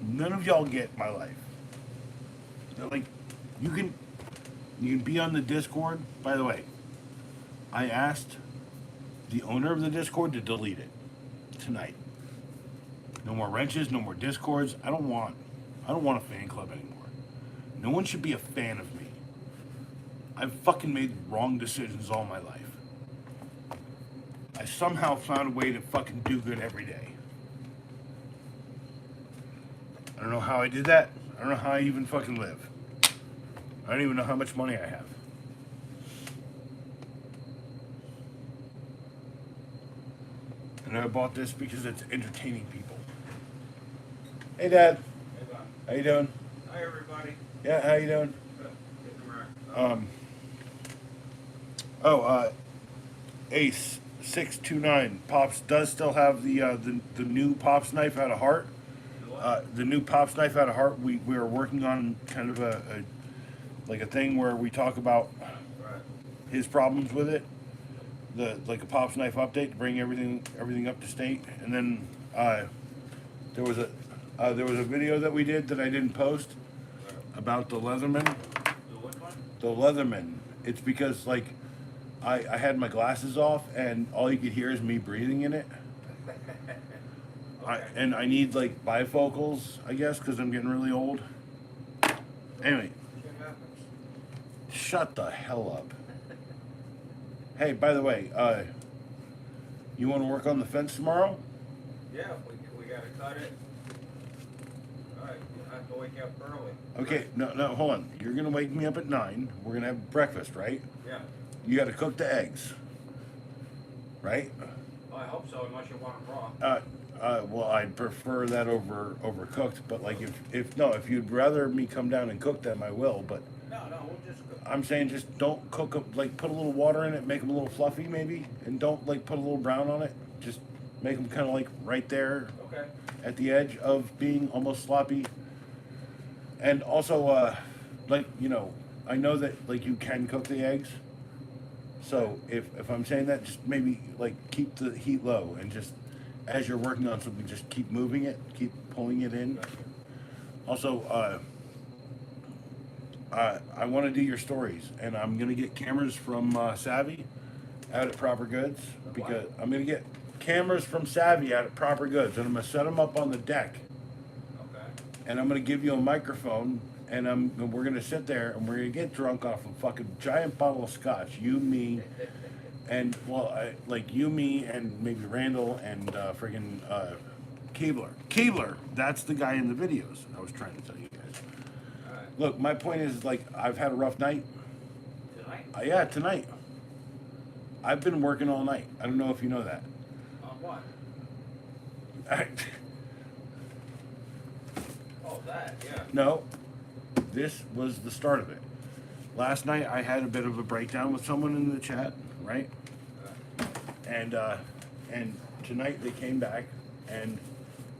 none of y'all get my life. Like, you can be on the Discord. By the way, I asked the owner of the Discord to delete it tonight. No more wrenches, no more Discords. I don't want a fan club anymore. No one should be a fan of me. I've fucking made wrong decisions all my life. I somehow found a way to fucking do good every day. I don't know how I did that. I don't know how I even fucking live. I don't even know how much money I have. And I bought this because it's entertaining people. Hey, Dad. Hey, Bob. How you doing? Hi, everybody. Yeah, how you doing? Good. Getting around. Ace 629 Pops does still have the new Pops knife out of Heart. The new Pops knife out of Heart. We are working on kind of a thing where we talk about his problems with it. Like a Pops knife update to bring everything up to state. And then there was a video that we did that I didn't post about the Leatherman. The what one? The Leatherman. It's because, like, I had my glasses off and all you could hear is me breathing in it. Okay. And I need, like, bifocals, I guess, because I'm getting really old. Anyway, Shit happens. shut the hell up. Hey, by the way, you want to work on the fence tomorrow? Yeah, we gotta cut it. All right, you'll have to wake up early. Okay, no, hold on. You're going to wake me up at 9. We're going to have breakfast, right? Yeah. You got to cook the eggs, right? Well, I hope so, unless you want them raw. Well, I'd prefer that over overcooked, but like if you'd rather me come down and cook them, I will. But No, we'll just cook. I'm saying just don't cook them. Like put a little water in it, make them a little fluffy maybe, and don't like put a little brown on it. Just make them kind of like right there Okay. at the edge of being almost sloppy. And also, like I know that like you can cook the eggs. So if I'm saying that, just maybe like keep the heat low and just as you're working on something, just keep moving it, keep pulling it in. Gotcha. Also, I want to do your stories, and I'm gonna get cameras from Savvy out at Proper Goods because I'm gonna get cameras from Savvy out at Proper Goods, and I'm gonna set them up on the deck, Okay. and I'm gonna give you a microphone, and we're gonna sit there and we're gonna get drunk off a fucking giant bottle of scotch, you, me, And well, like you, me, and maybe Randall and friggin' Keebler. That's the guy in the videos. I was trying to tell you guys. All right. Look, my point is, like, I've had a rough night. Tonight? Yeah, tonight. I've been working all night. I don't know if you know that. On what? Oh, that, yeah. No, this was the start of it. Last night I had a bit of a breakdown with someone in the chat, right? And tonight they came back and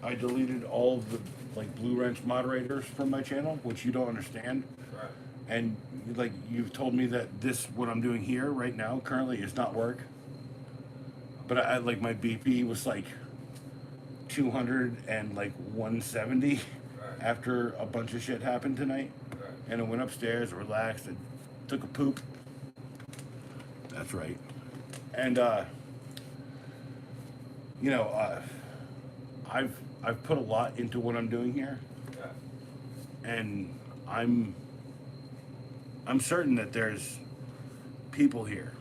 I deleted all of the like Blue Wrench moderators from my channel, which you don't understand. Right. And like you've told me that what I'm doing here right now currently is not work. But I like my BP was like 200 and like 170 Right. after a bunch of shit happened tonight. Right. And I went upstairs, relaxed, and took a poop. That's right. And you know, I've put a lot into what I'm doing here, Yeah. and I'm certain that there's people here,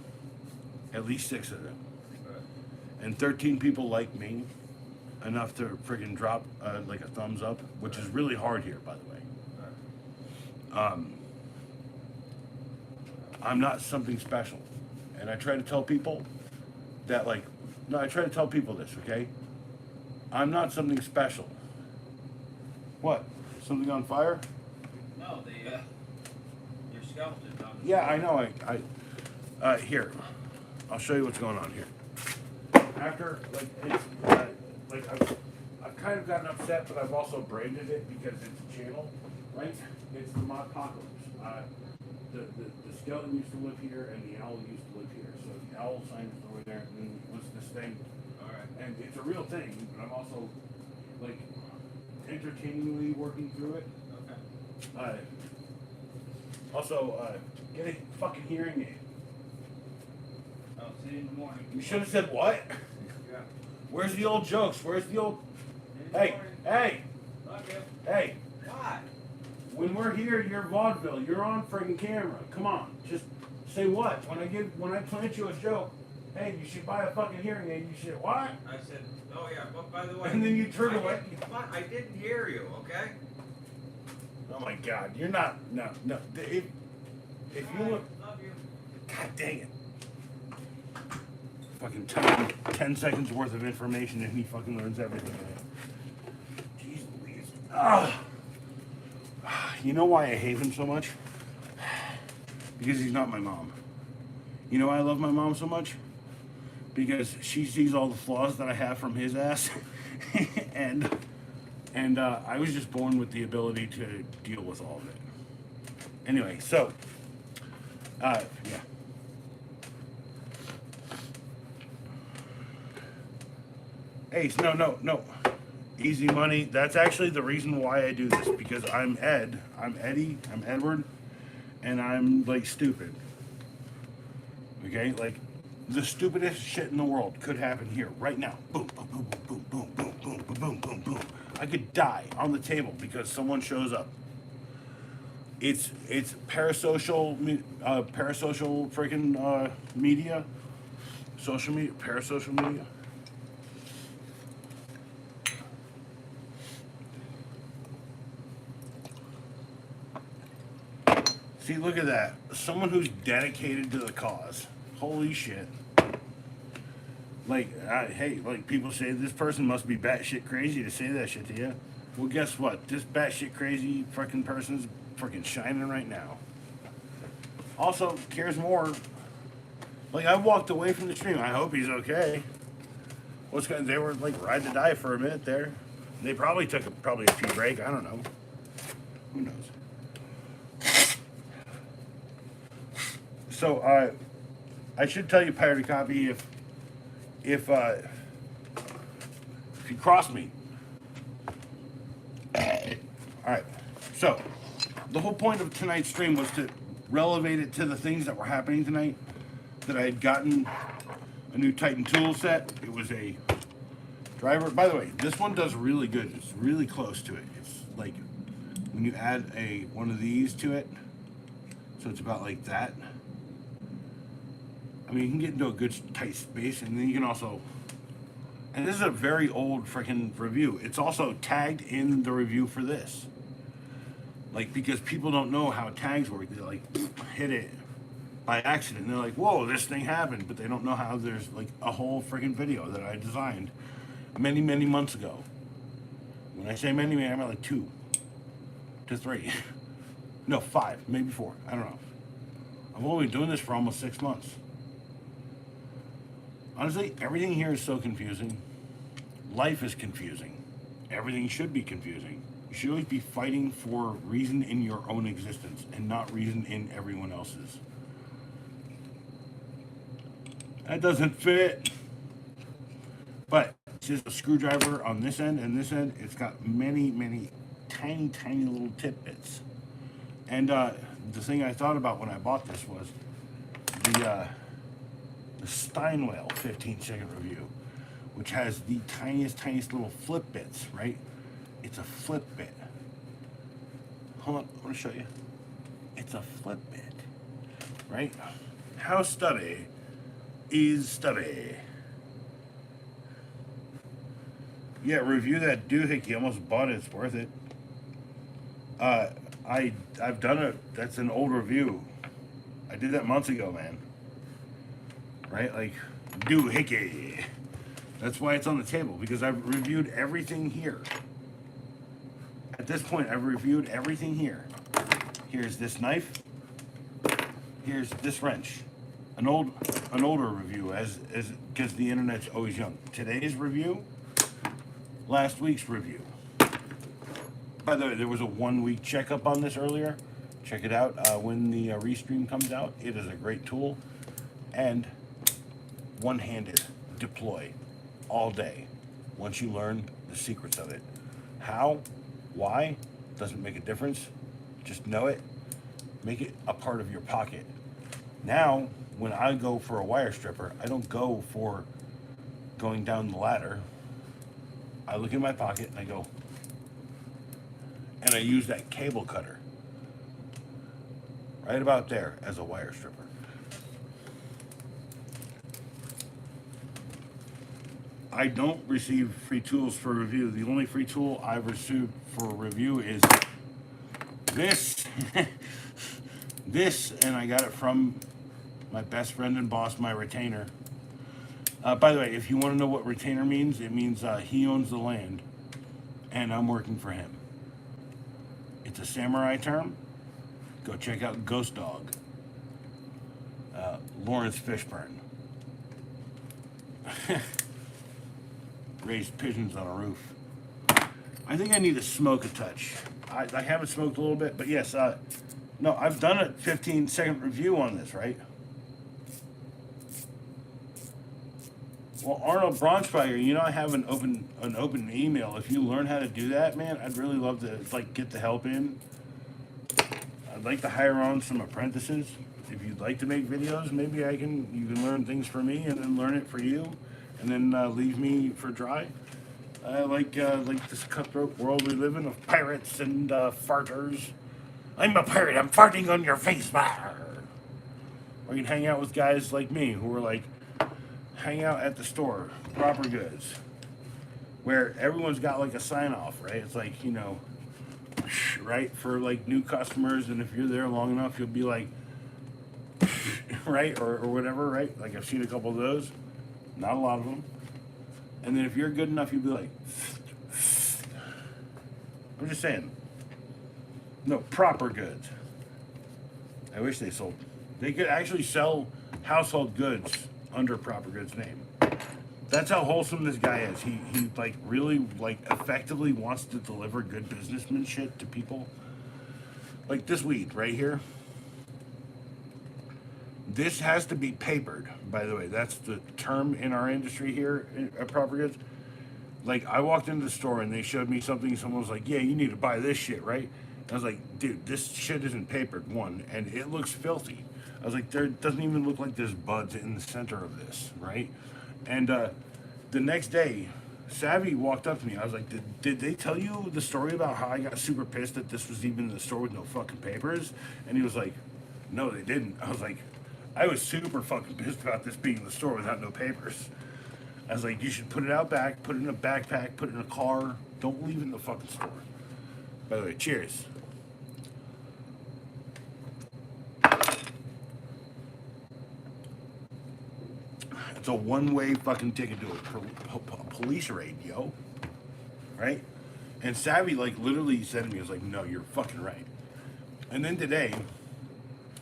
at least 6 of them, Right. and 13 people like me, enough to friggin' drop like a thumbs up, which is really hard here, by the way. Right. I'm not something special, and I try to tell people that I try to tell people this, okay? I'm not something special. What? Something on fire? No, your skeleton's on the Yeah, I know. Here, I'll show you what's going on here. After I've kind of gotten upset, but I've also branded it because it's a channel, right? It's the Modpocalypse. The skeleton used to live here, and the owl used to live here. So the owl sign is over there, and was this thing. All right. And it's a real thing, but I'm also like entertainingly working through it. Okay. Also, get a fucking hearing aid. I'll see you in the morning. You should have said what? Yeah. Where's the old jokes? Where's the old? See you in the Hey, morning. hey, Love you. hey! What? When we're here, you're vaudeville. You're on friggin' camera. Come on, just say what? When I plant you a joke, hey, you should buy a fucking hearing aid. You should what? I said, oh yeah, but by the way. And then you turn away. I didn't hear you, okay? Oh my God, you're not. No. If you look, Love you. God dang it. Fucking 10 seconds worth of information and he fucking learns everything. Jeez Louise. You know why I hate him so much? Because he's not my mom. You know why I love my mom so much? Because she sees all the flaws that I have from his ass. and I was just born with the ability to deal with all of it. Anyway, so, yeah. Ace, no. Easy money. That's actually the reason why I do this, because I'm Ed, I'm Eddie, I'm Edward, and I'm like stupid. Okay, like the stupidest shit in the world could happen here right now. Boom, boom, boom, boom, boom, boom, boom, boom, boom, boom, boom. I could die on the table because someone shows up. It's parasocial freaking media, social media, parasocial media. See, look at that. Someone who's dedicated to the cause. Holy shit. Like, hey, like people say this person must be batshit crazy to say that shit to you. Well, guess what? This batshit crazy fucking person's freaking shining right now. Also, cares more. Like, I walked away from the stream. I hope he's okay. They were like ride to die for a minute there. They probably took a pee break. I don't know. Who knows? So, I should tell you, Pirate Copy, if you cross me. Alright, so, the whole point of tonight's stream was to relevate it to the things that were happening tonight, that I had gotten a new Titan tool set. It was a driver. By the way, this one does really good. It's really close to it. It's like, when you add one of these to it, so it's about like that. I mean, you can get into a good tight space, and then you can also. And this is a very old freaking review. It's also tagged in the review for this. Like, because people don't know how tags work. They like hit it by accident. And they're like, whoa, this thing happened. But they don't know how there's like a whole freaking video that I designed many, many months ago. When I say many, I mean like 2 to 3. No, 5, maybe 4. I don't know. I've only been doing this for almost 6 months. Honestly, everything here is so confusing. Life is confusing. Everything should be confusing. You should always be fighting for reason in your own existence and not reason in everyone else's. That doesn't fit. But it's just a screwdriver on this end and this end. It's got many, many tiny, tiny little tidbits. And the thing I thought about when I bought this was the Steinwell 15-second review, which has the tiniest, tiniest little flip bits, right? It's a flip bit. Hold on, I want to show you. It's a flip bit, right? How stubby is stubby? Yeah, review that doohickey. Almost bought it. It's worth it. I've done it. That's an old review. I did that months ago, man. Right? Like, doohickey. That's why it's on the table, because I've reviewed everything here. At this point, I've reviewed everything here. Here's this knife. Here's this wrench. An older review, as because the internet's always young. Today's review, last week's review. By the way, there was a 1-week checkup on this earlier. Check it out when the restream comes out. It is a great tool, and one-handed deploy all day once you learn the secrets of it. How, why, doesn't make a difference. Just know it. Make it a part of your pocket. Now, when I go for a wire stripper, I don't go for going down the ladder. I look in my pocket and I go, and I use that cable cutter right about there as a wire stripper. I don't receive free tools for review. The only free tool I've received for review is this. This, and I got it from my best friend and boss, my retainer. By the way, if you want to know what retainer means, it means he owns the land, and I'm working for him. It's a samurai term. Go check out Ghost Dog. Lawrence Fishburne. Raised pigeons on a roof. I think I need to smoke a touch. I haven't smoked a little bit, but yes, no, I've done a 15-second review on this, right? Well, Arnold Braunschweiger, you know I have an open email. If you learn how to do that, man, I'd really love to like get the help in. I'd like to hire on some apprentices. If you'd like to make videos, maybe you can learn things for me and then learn it for you, and then leave me for dry. Like this cutthroat world we live in of pirates and farters. I'm a pirate. I'm farting on your face, bar. Or you can hang out with guys like me who are like, hang out at the store, Proper Goods, where everyone's got like a sign off, right? It's like, you know, right, for like new customers, and if you're there long enough, you'll be like, right, or whatever, right? Like I've seen a couple of those, not a lot of them. And then if you're good enough, you'll be like, I'm just saying, no, Proper Goods. I wish they sold. They could actually sell household goods under Proper Goods name. That's how wholesome this guy is. He like really like effectively wants to deliver good businessman shit to people. Like this weed right here. This has to be papered, by the way. That's the term in our industry here at Proper Goods. Like I walked into the store and they showed me something. Someone was like, "Yeah, you need to buy this shit, right?" And I was like, "Dude, this shit isn't papered, one, and it looks filthy." I was like, there doesn't even look like there's buds in the center of this, right? And the next day, Savvy walked up to me. I was like, did they tell you the story about how I got super pissed that this was even in the store with no fucking papers? And he was like, no, they didn't. I was like, I was super fucking pissed about this being in the store without no papers. I was like, you should put it out back, put it in a backpack, put it in a car. Don't leave it in the fucking store. By the way, cheers. It's a one-way fucking ticket to a police raid, yo. Right? And Savvy, like, literally said to me, I was like, no, you're fucking right. And then today,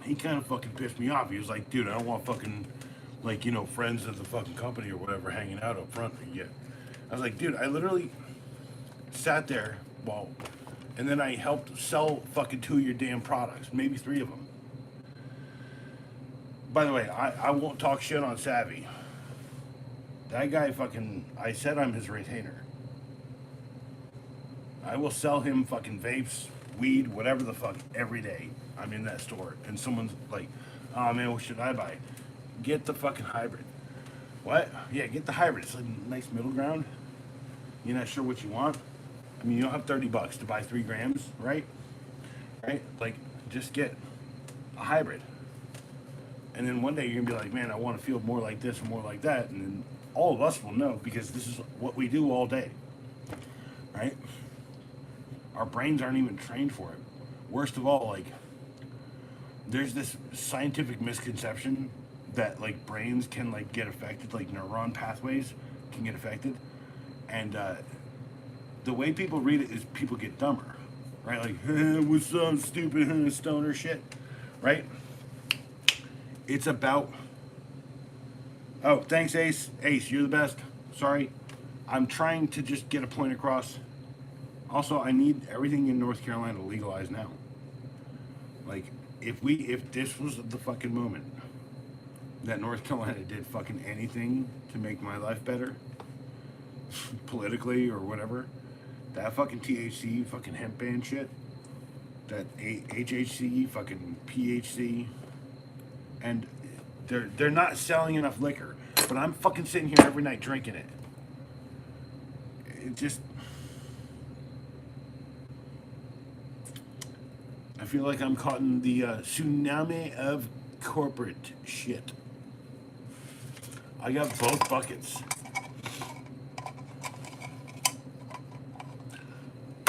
he kind of fucking pissed me off. He was like, dude, I don't want fucking, like, you know, friends of the fucking company or whatever hanging out up front yet. I was like, dude, I literally sat there, well, and then I helped sell fucking 2 of your damn products, maybe 3 of them. By the way, I won't talk shit on Savvy. That guy fucking, I said I'm his retainer. I will sell him fucking vapes, weed, whatever the fuck, every day I'm in that store. And someone's like, oh man, what should I buy? Get the fucking hybrid. What? Yeah, get the hybrid. It's like a nice middle ground. You're not sure what you want? I mean, you don't have $30 to buy 3 grams, right? Right? Like, just get a hybrid. And then one day you're gonna be like, man, I want to feel more like this or more like that. And then all of us will know because this is what we do all day. Right? Our brains aren't even trained for it. Worst of all, like, there's this scientific misconception that, like, brains can, like, get affected, like, neuron pathways can get affected. And the way people read it is people get dumber, right? Like, what's some stupid stoner shit, right? It's about, oh, thanks, Ace. Ace, you're the best. Sorry. I'm trying to just get a point across. Also, I need everything in North Carolina legalized now. Like, if this was the fucking moment that North Carolina did fucking anything to make my life better, politically or whatever, that fucking THC, fucking hemp ban shit, that HHC, fucking PHC, and they're not selling enough liquor, but I'm fucking sitting here every night drinking it. It just, I feel like I'm caught in the tsunami of corporate shit. I got both buckets.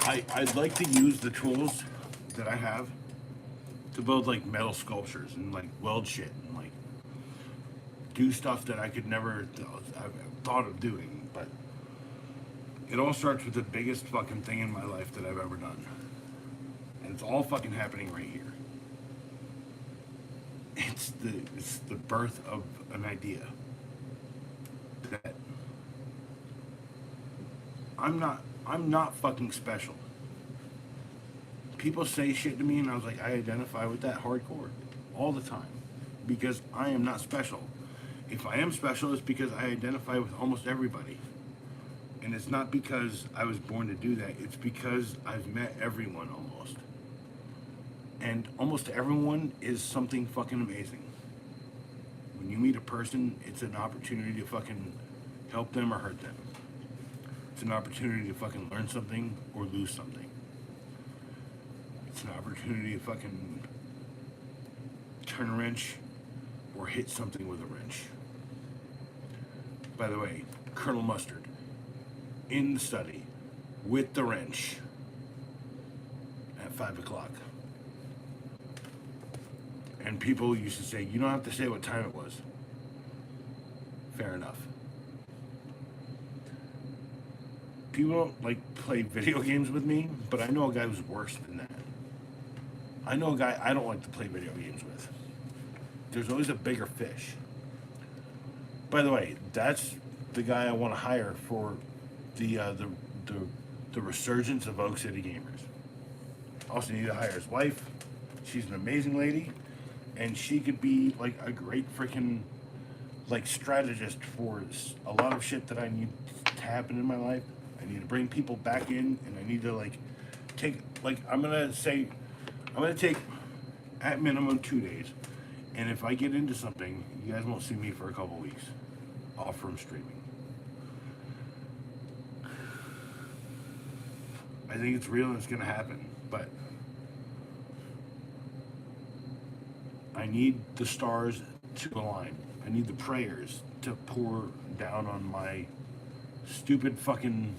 I'd like to use the tools that I have to build like metal sculptures and like weld shit and like do stuff that I could never I've thought of doing. But it all starts with the biggest fucking thing in my life that I've ever done. And it's all fucking happening right here. It's the birth of an idea that I'm not fucking special. People say shit to me and I was like, I identify with that hardcore all the time because I am not special. If I am special, it's because I identify with almost everybody. And it's not because I was born to do that. It's because I've met everyone almost. And almost everyone is something fucking amazing. When you meet a person, it's an opportunity to fucking help them or hurt them. It's an opportunity to fucking learn something or lose something. It's an opportunity to fucking turn a wrench or hit something with a wrench. By the way, Colonel Mustard in the study with the wrench at 5 o'clock. And people used to say, you don't have to say what time it was. Fair enough. People don't like play video games with me, but I know a guy who's worse than that. I know a guy I don't like to play video games with. There's always a bigger fish. By the way, that's the guy I want to hire for the resurgence of Oak City Gamers. Also need to hire his wife. She's an amazing lady, and she could be like a great freaking like strategist for a lot of shit that I need to happen in my life. I need to bring people back in, and I need to like take like I'm gonna take at minimum 2 days, and if I get into something, you guys won't see me for a couple weeks off from streaming. I think it's real and it's gonna happen, but I need the stars to align. I need the prayers to pour down on my stupid fucking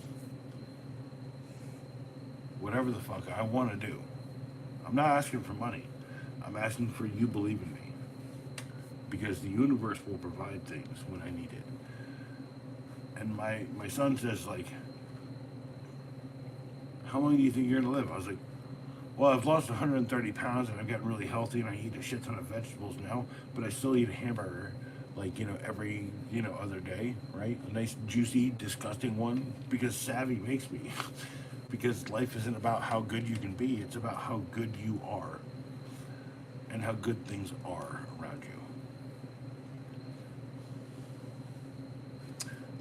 whatever the fuck I want to do. I'm not asking for money. I'm asking for you believe in me. Because the universe will provide things when I need it. And my son says, like, how long do you think you're going to live? I was like, well, I've lost 130 pounds and I've gotten really healthy and I eat a shit ton of vegetables now, but I still eat a hamburger, like, every, other day, right? A nice, juicy, disgusting one, because savvy makes me. Because life isn't about how good you can be, it's about how good you are and how good things are around you.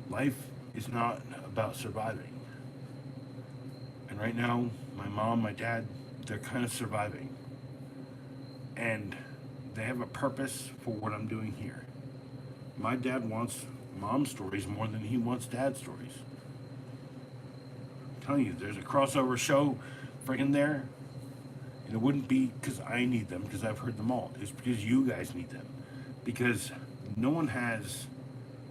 Life is not about surviving. And right now, my mom, my dad, they're kind of surviving. And they have a purpose for what I'm doing here. My dad wants mom's stories more than he wants dad's stories. I'm telling you, there's a crossover show friggin' there. And it wouldn't be because I need them, because I've heard them all. It's because you guys need them. Because no one has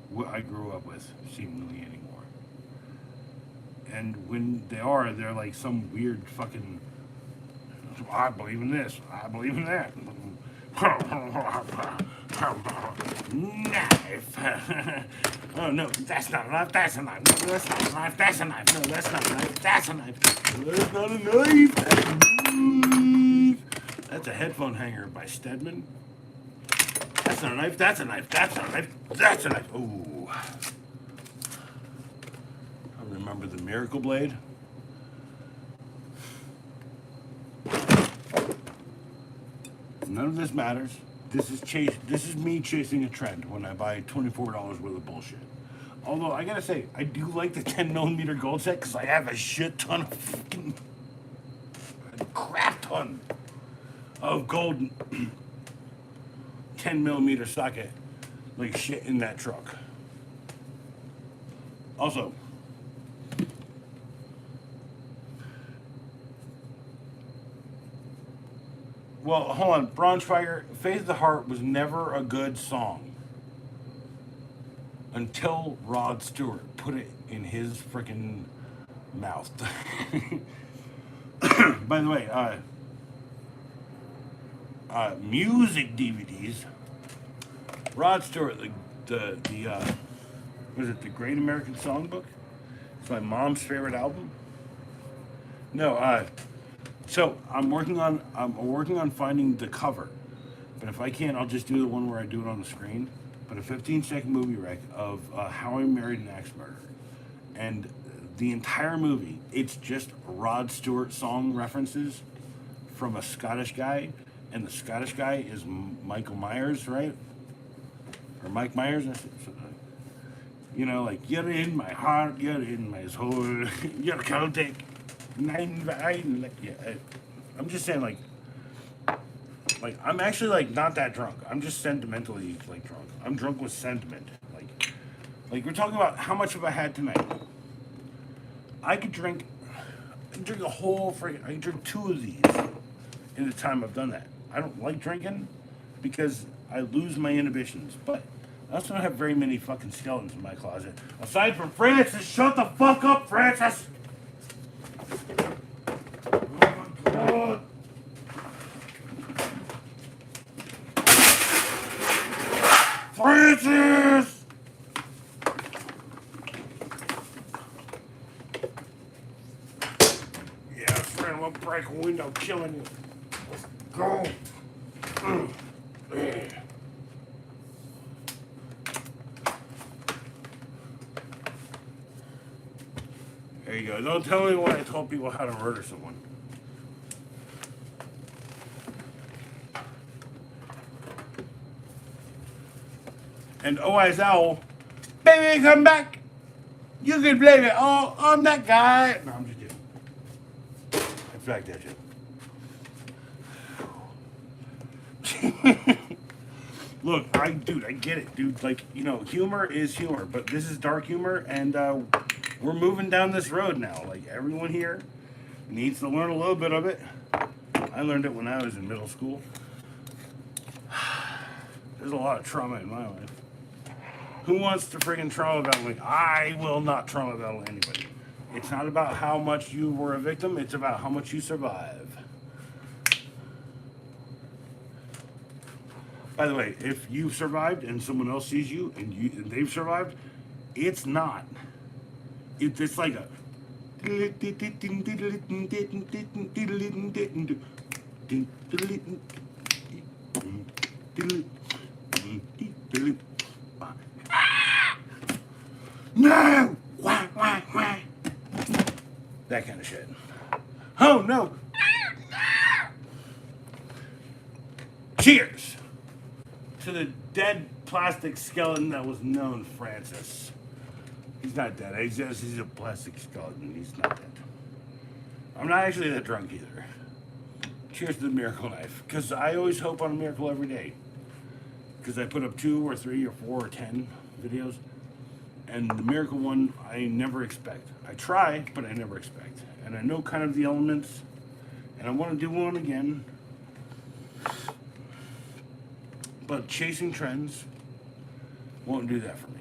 what I grew up with, seemingly, anymore. And when they are, they're like some weird fucking, I believe in this, I believe in that. Knife. Oh no, that's not a knife, that's a knife. No, that's not a knife, that's a knife. No, that's not a knife, that's a knife. That's not a knife, that's a knife. That's a headphone hanger by Stedman. That's not a knife, that's a knife, that's not a knife, that's a knife. Ooh. I remember the Miracle Blade. None of this matters. This is me chasing a trend when I buy $24 worth of bullshit. Although I gotta say, I do like the 10mm gold set because I have a shit ton of fucking, a crap ton of gold 10mm socket like shit in that truck. Also, well, hold on. Bronze Fire, Faith of the Heart was never a good song until Rod Stewart put it in his freaking mouth. By the way, music DVDs. Rod Stewart, the was it the Great American Songbook? It's my mom's favorite album. No, so I'm working on finding the cover, but if I can't, I'll just do the one where I do it on the screen. But a 15-second movie rec of How I Married an Axe Murderer, and the entire movie, it's just Rod Stewart song references from a Scottish guy, and the Scottish guy is Michael Myers, right? Or Mike Myers. Like, you're in my heart, you're in my soul, you're Celtic. I'm just saying, like I'm actually like not that drunk. I'm just sentimentally like drunk. I'm drunk with sentiment. Like we're talking about how much have I had tonight? I could drink a whole freaking. I could drink 2 of these in the time I've done that. I don't like drinking because I lose my inhibitions, but I also don't have very many fucking skeletons in my closet. Aside from Francis, shut the fuck up, Francis. Oh my God. Francis! Yeah, friend, I'm gonna break a window, killing you. Let's go. There you go. Don't tell anyone I told people how to murder someone. And Eyes Owl, baby, come back. You can blame it all on that guy. No, I'm just kidding. In fact, that's it. Look, I get it, dude. Like, humor is humor, but this is dark humor, and we're moving down this road now. Like, everyone here needs to learn a little bit of it. I learned it when I was in middle school. There's a lot of trauma in my life. Who wants to friggin' trauma battle me? I will not trauma battle anybody. It's not about how much you were a victim, it's about how much you survive. By the way, if you survived and someone else sees you and they've survived, it's not. It's like a no! Wah, wah, wah. That kind of shit. Oh no! Cheers to the dead plastic skeleton that was known Francis. He's not dead. He's a plastic skeleton. He's not dead. I'm not actually that drunk either. Cheers to the miracle knife. Because I always hope on a miracle every day. Because I put up 2 or 3 or 4 or 10 videos. And the miracle one, I never expect. I try, but I never expect. And I know kind of the elements. And I want to do one again. But chasing trends won't do that for me.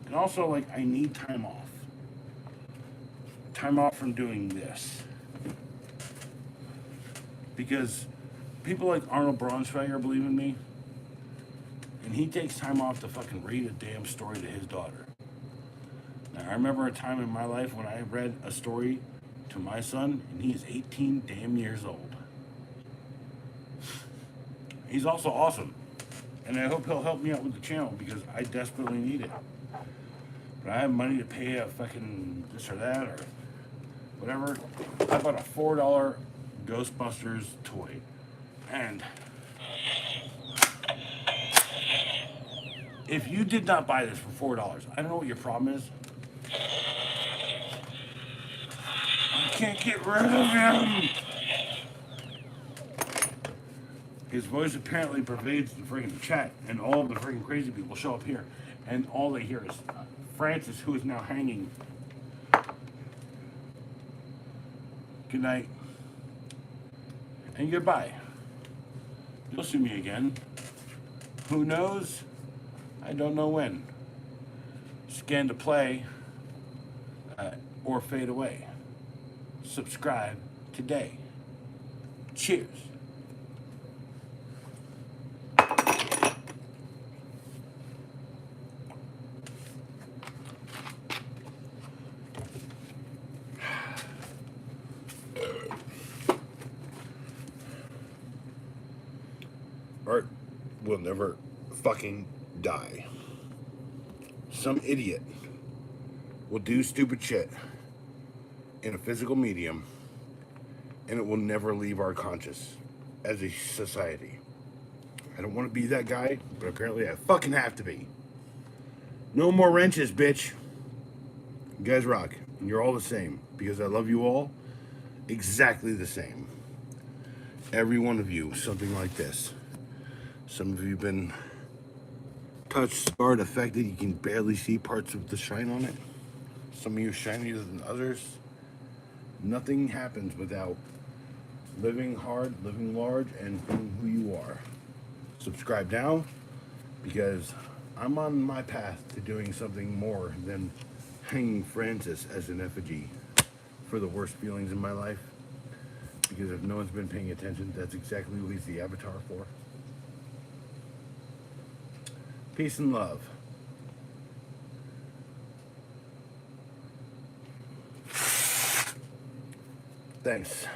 And also, like, I need time off. Time off from doing this. Because people like Arnold Braunschweiger believe in me. And he takes time off to fucking read a damn story to his daughter. Now, I remember a time in my life when I read a story to my son, and he is 18 damn years old. He's also awesome. And I hope he'll help me out with the channel because I desperately need it. But I have money to pay a fucking this or that or whatever. I bought a $4 Ghostbusters toy. And if you did not buy this for $4, I don't know what your problem is. I can't get rid of him. His voice apparently pervades the friggin' chat, and all of the friggin' crazy people show up here, and all they hear is Francis, who is now hanging. Good night. And goodbye. You'll see me again. Who knows? I don't know when. Scan to play or fade away. Subscribe today. Cheers. Art will never fucking die. Some idiot will do stupid shit in a physical medium and it will never leave our conscious as a society. I don't want to be that guy, but apparently I fucking have to be. No more wrenches, bitch. You guys rock. And you're all the same because I love you all exactly the same. Every one of you, something like this. Some of you have been touched, scarred, affected. You can barely see parts of the shine on it. Some of you are shinier than others. Nothing happens without living hard, living large, and being who you are. Subscribe now because I'm on my path to doing something more than hanging Francis as an effigy for the worst feelings in my life. Because if no one's been paying attention, that's exactly what he's the avatar for. Peace and love. Thanks.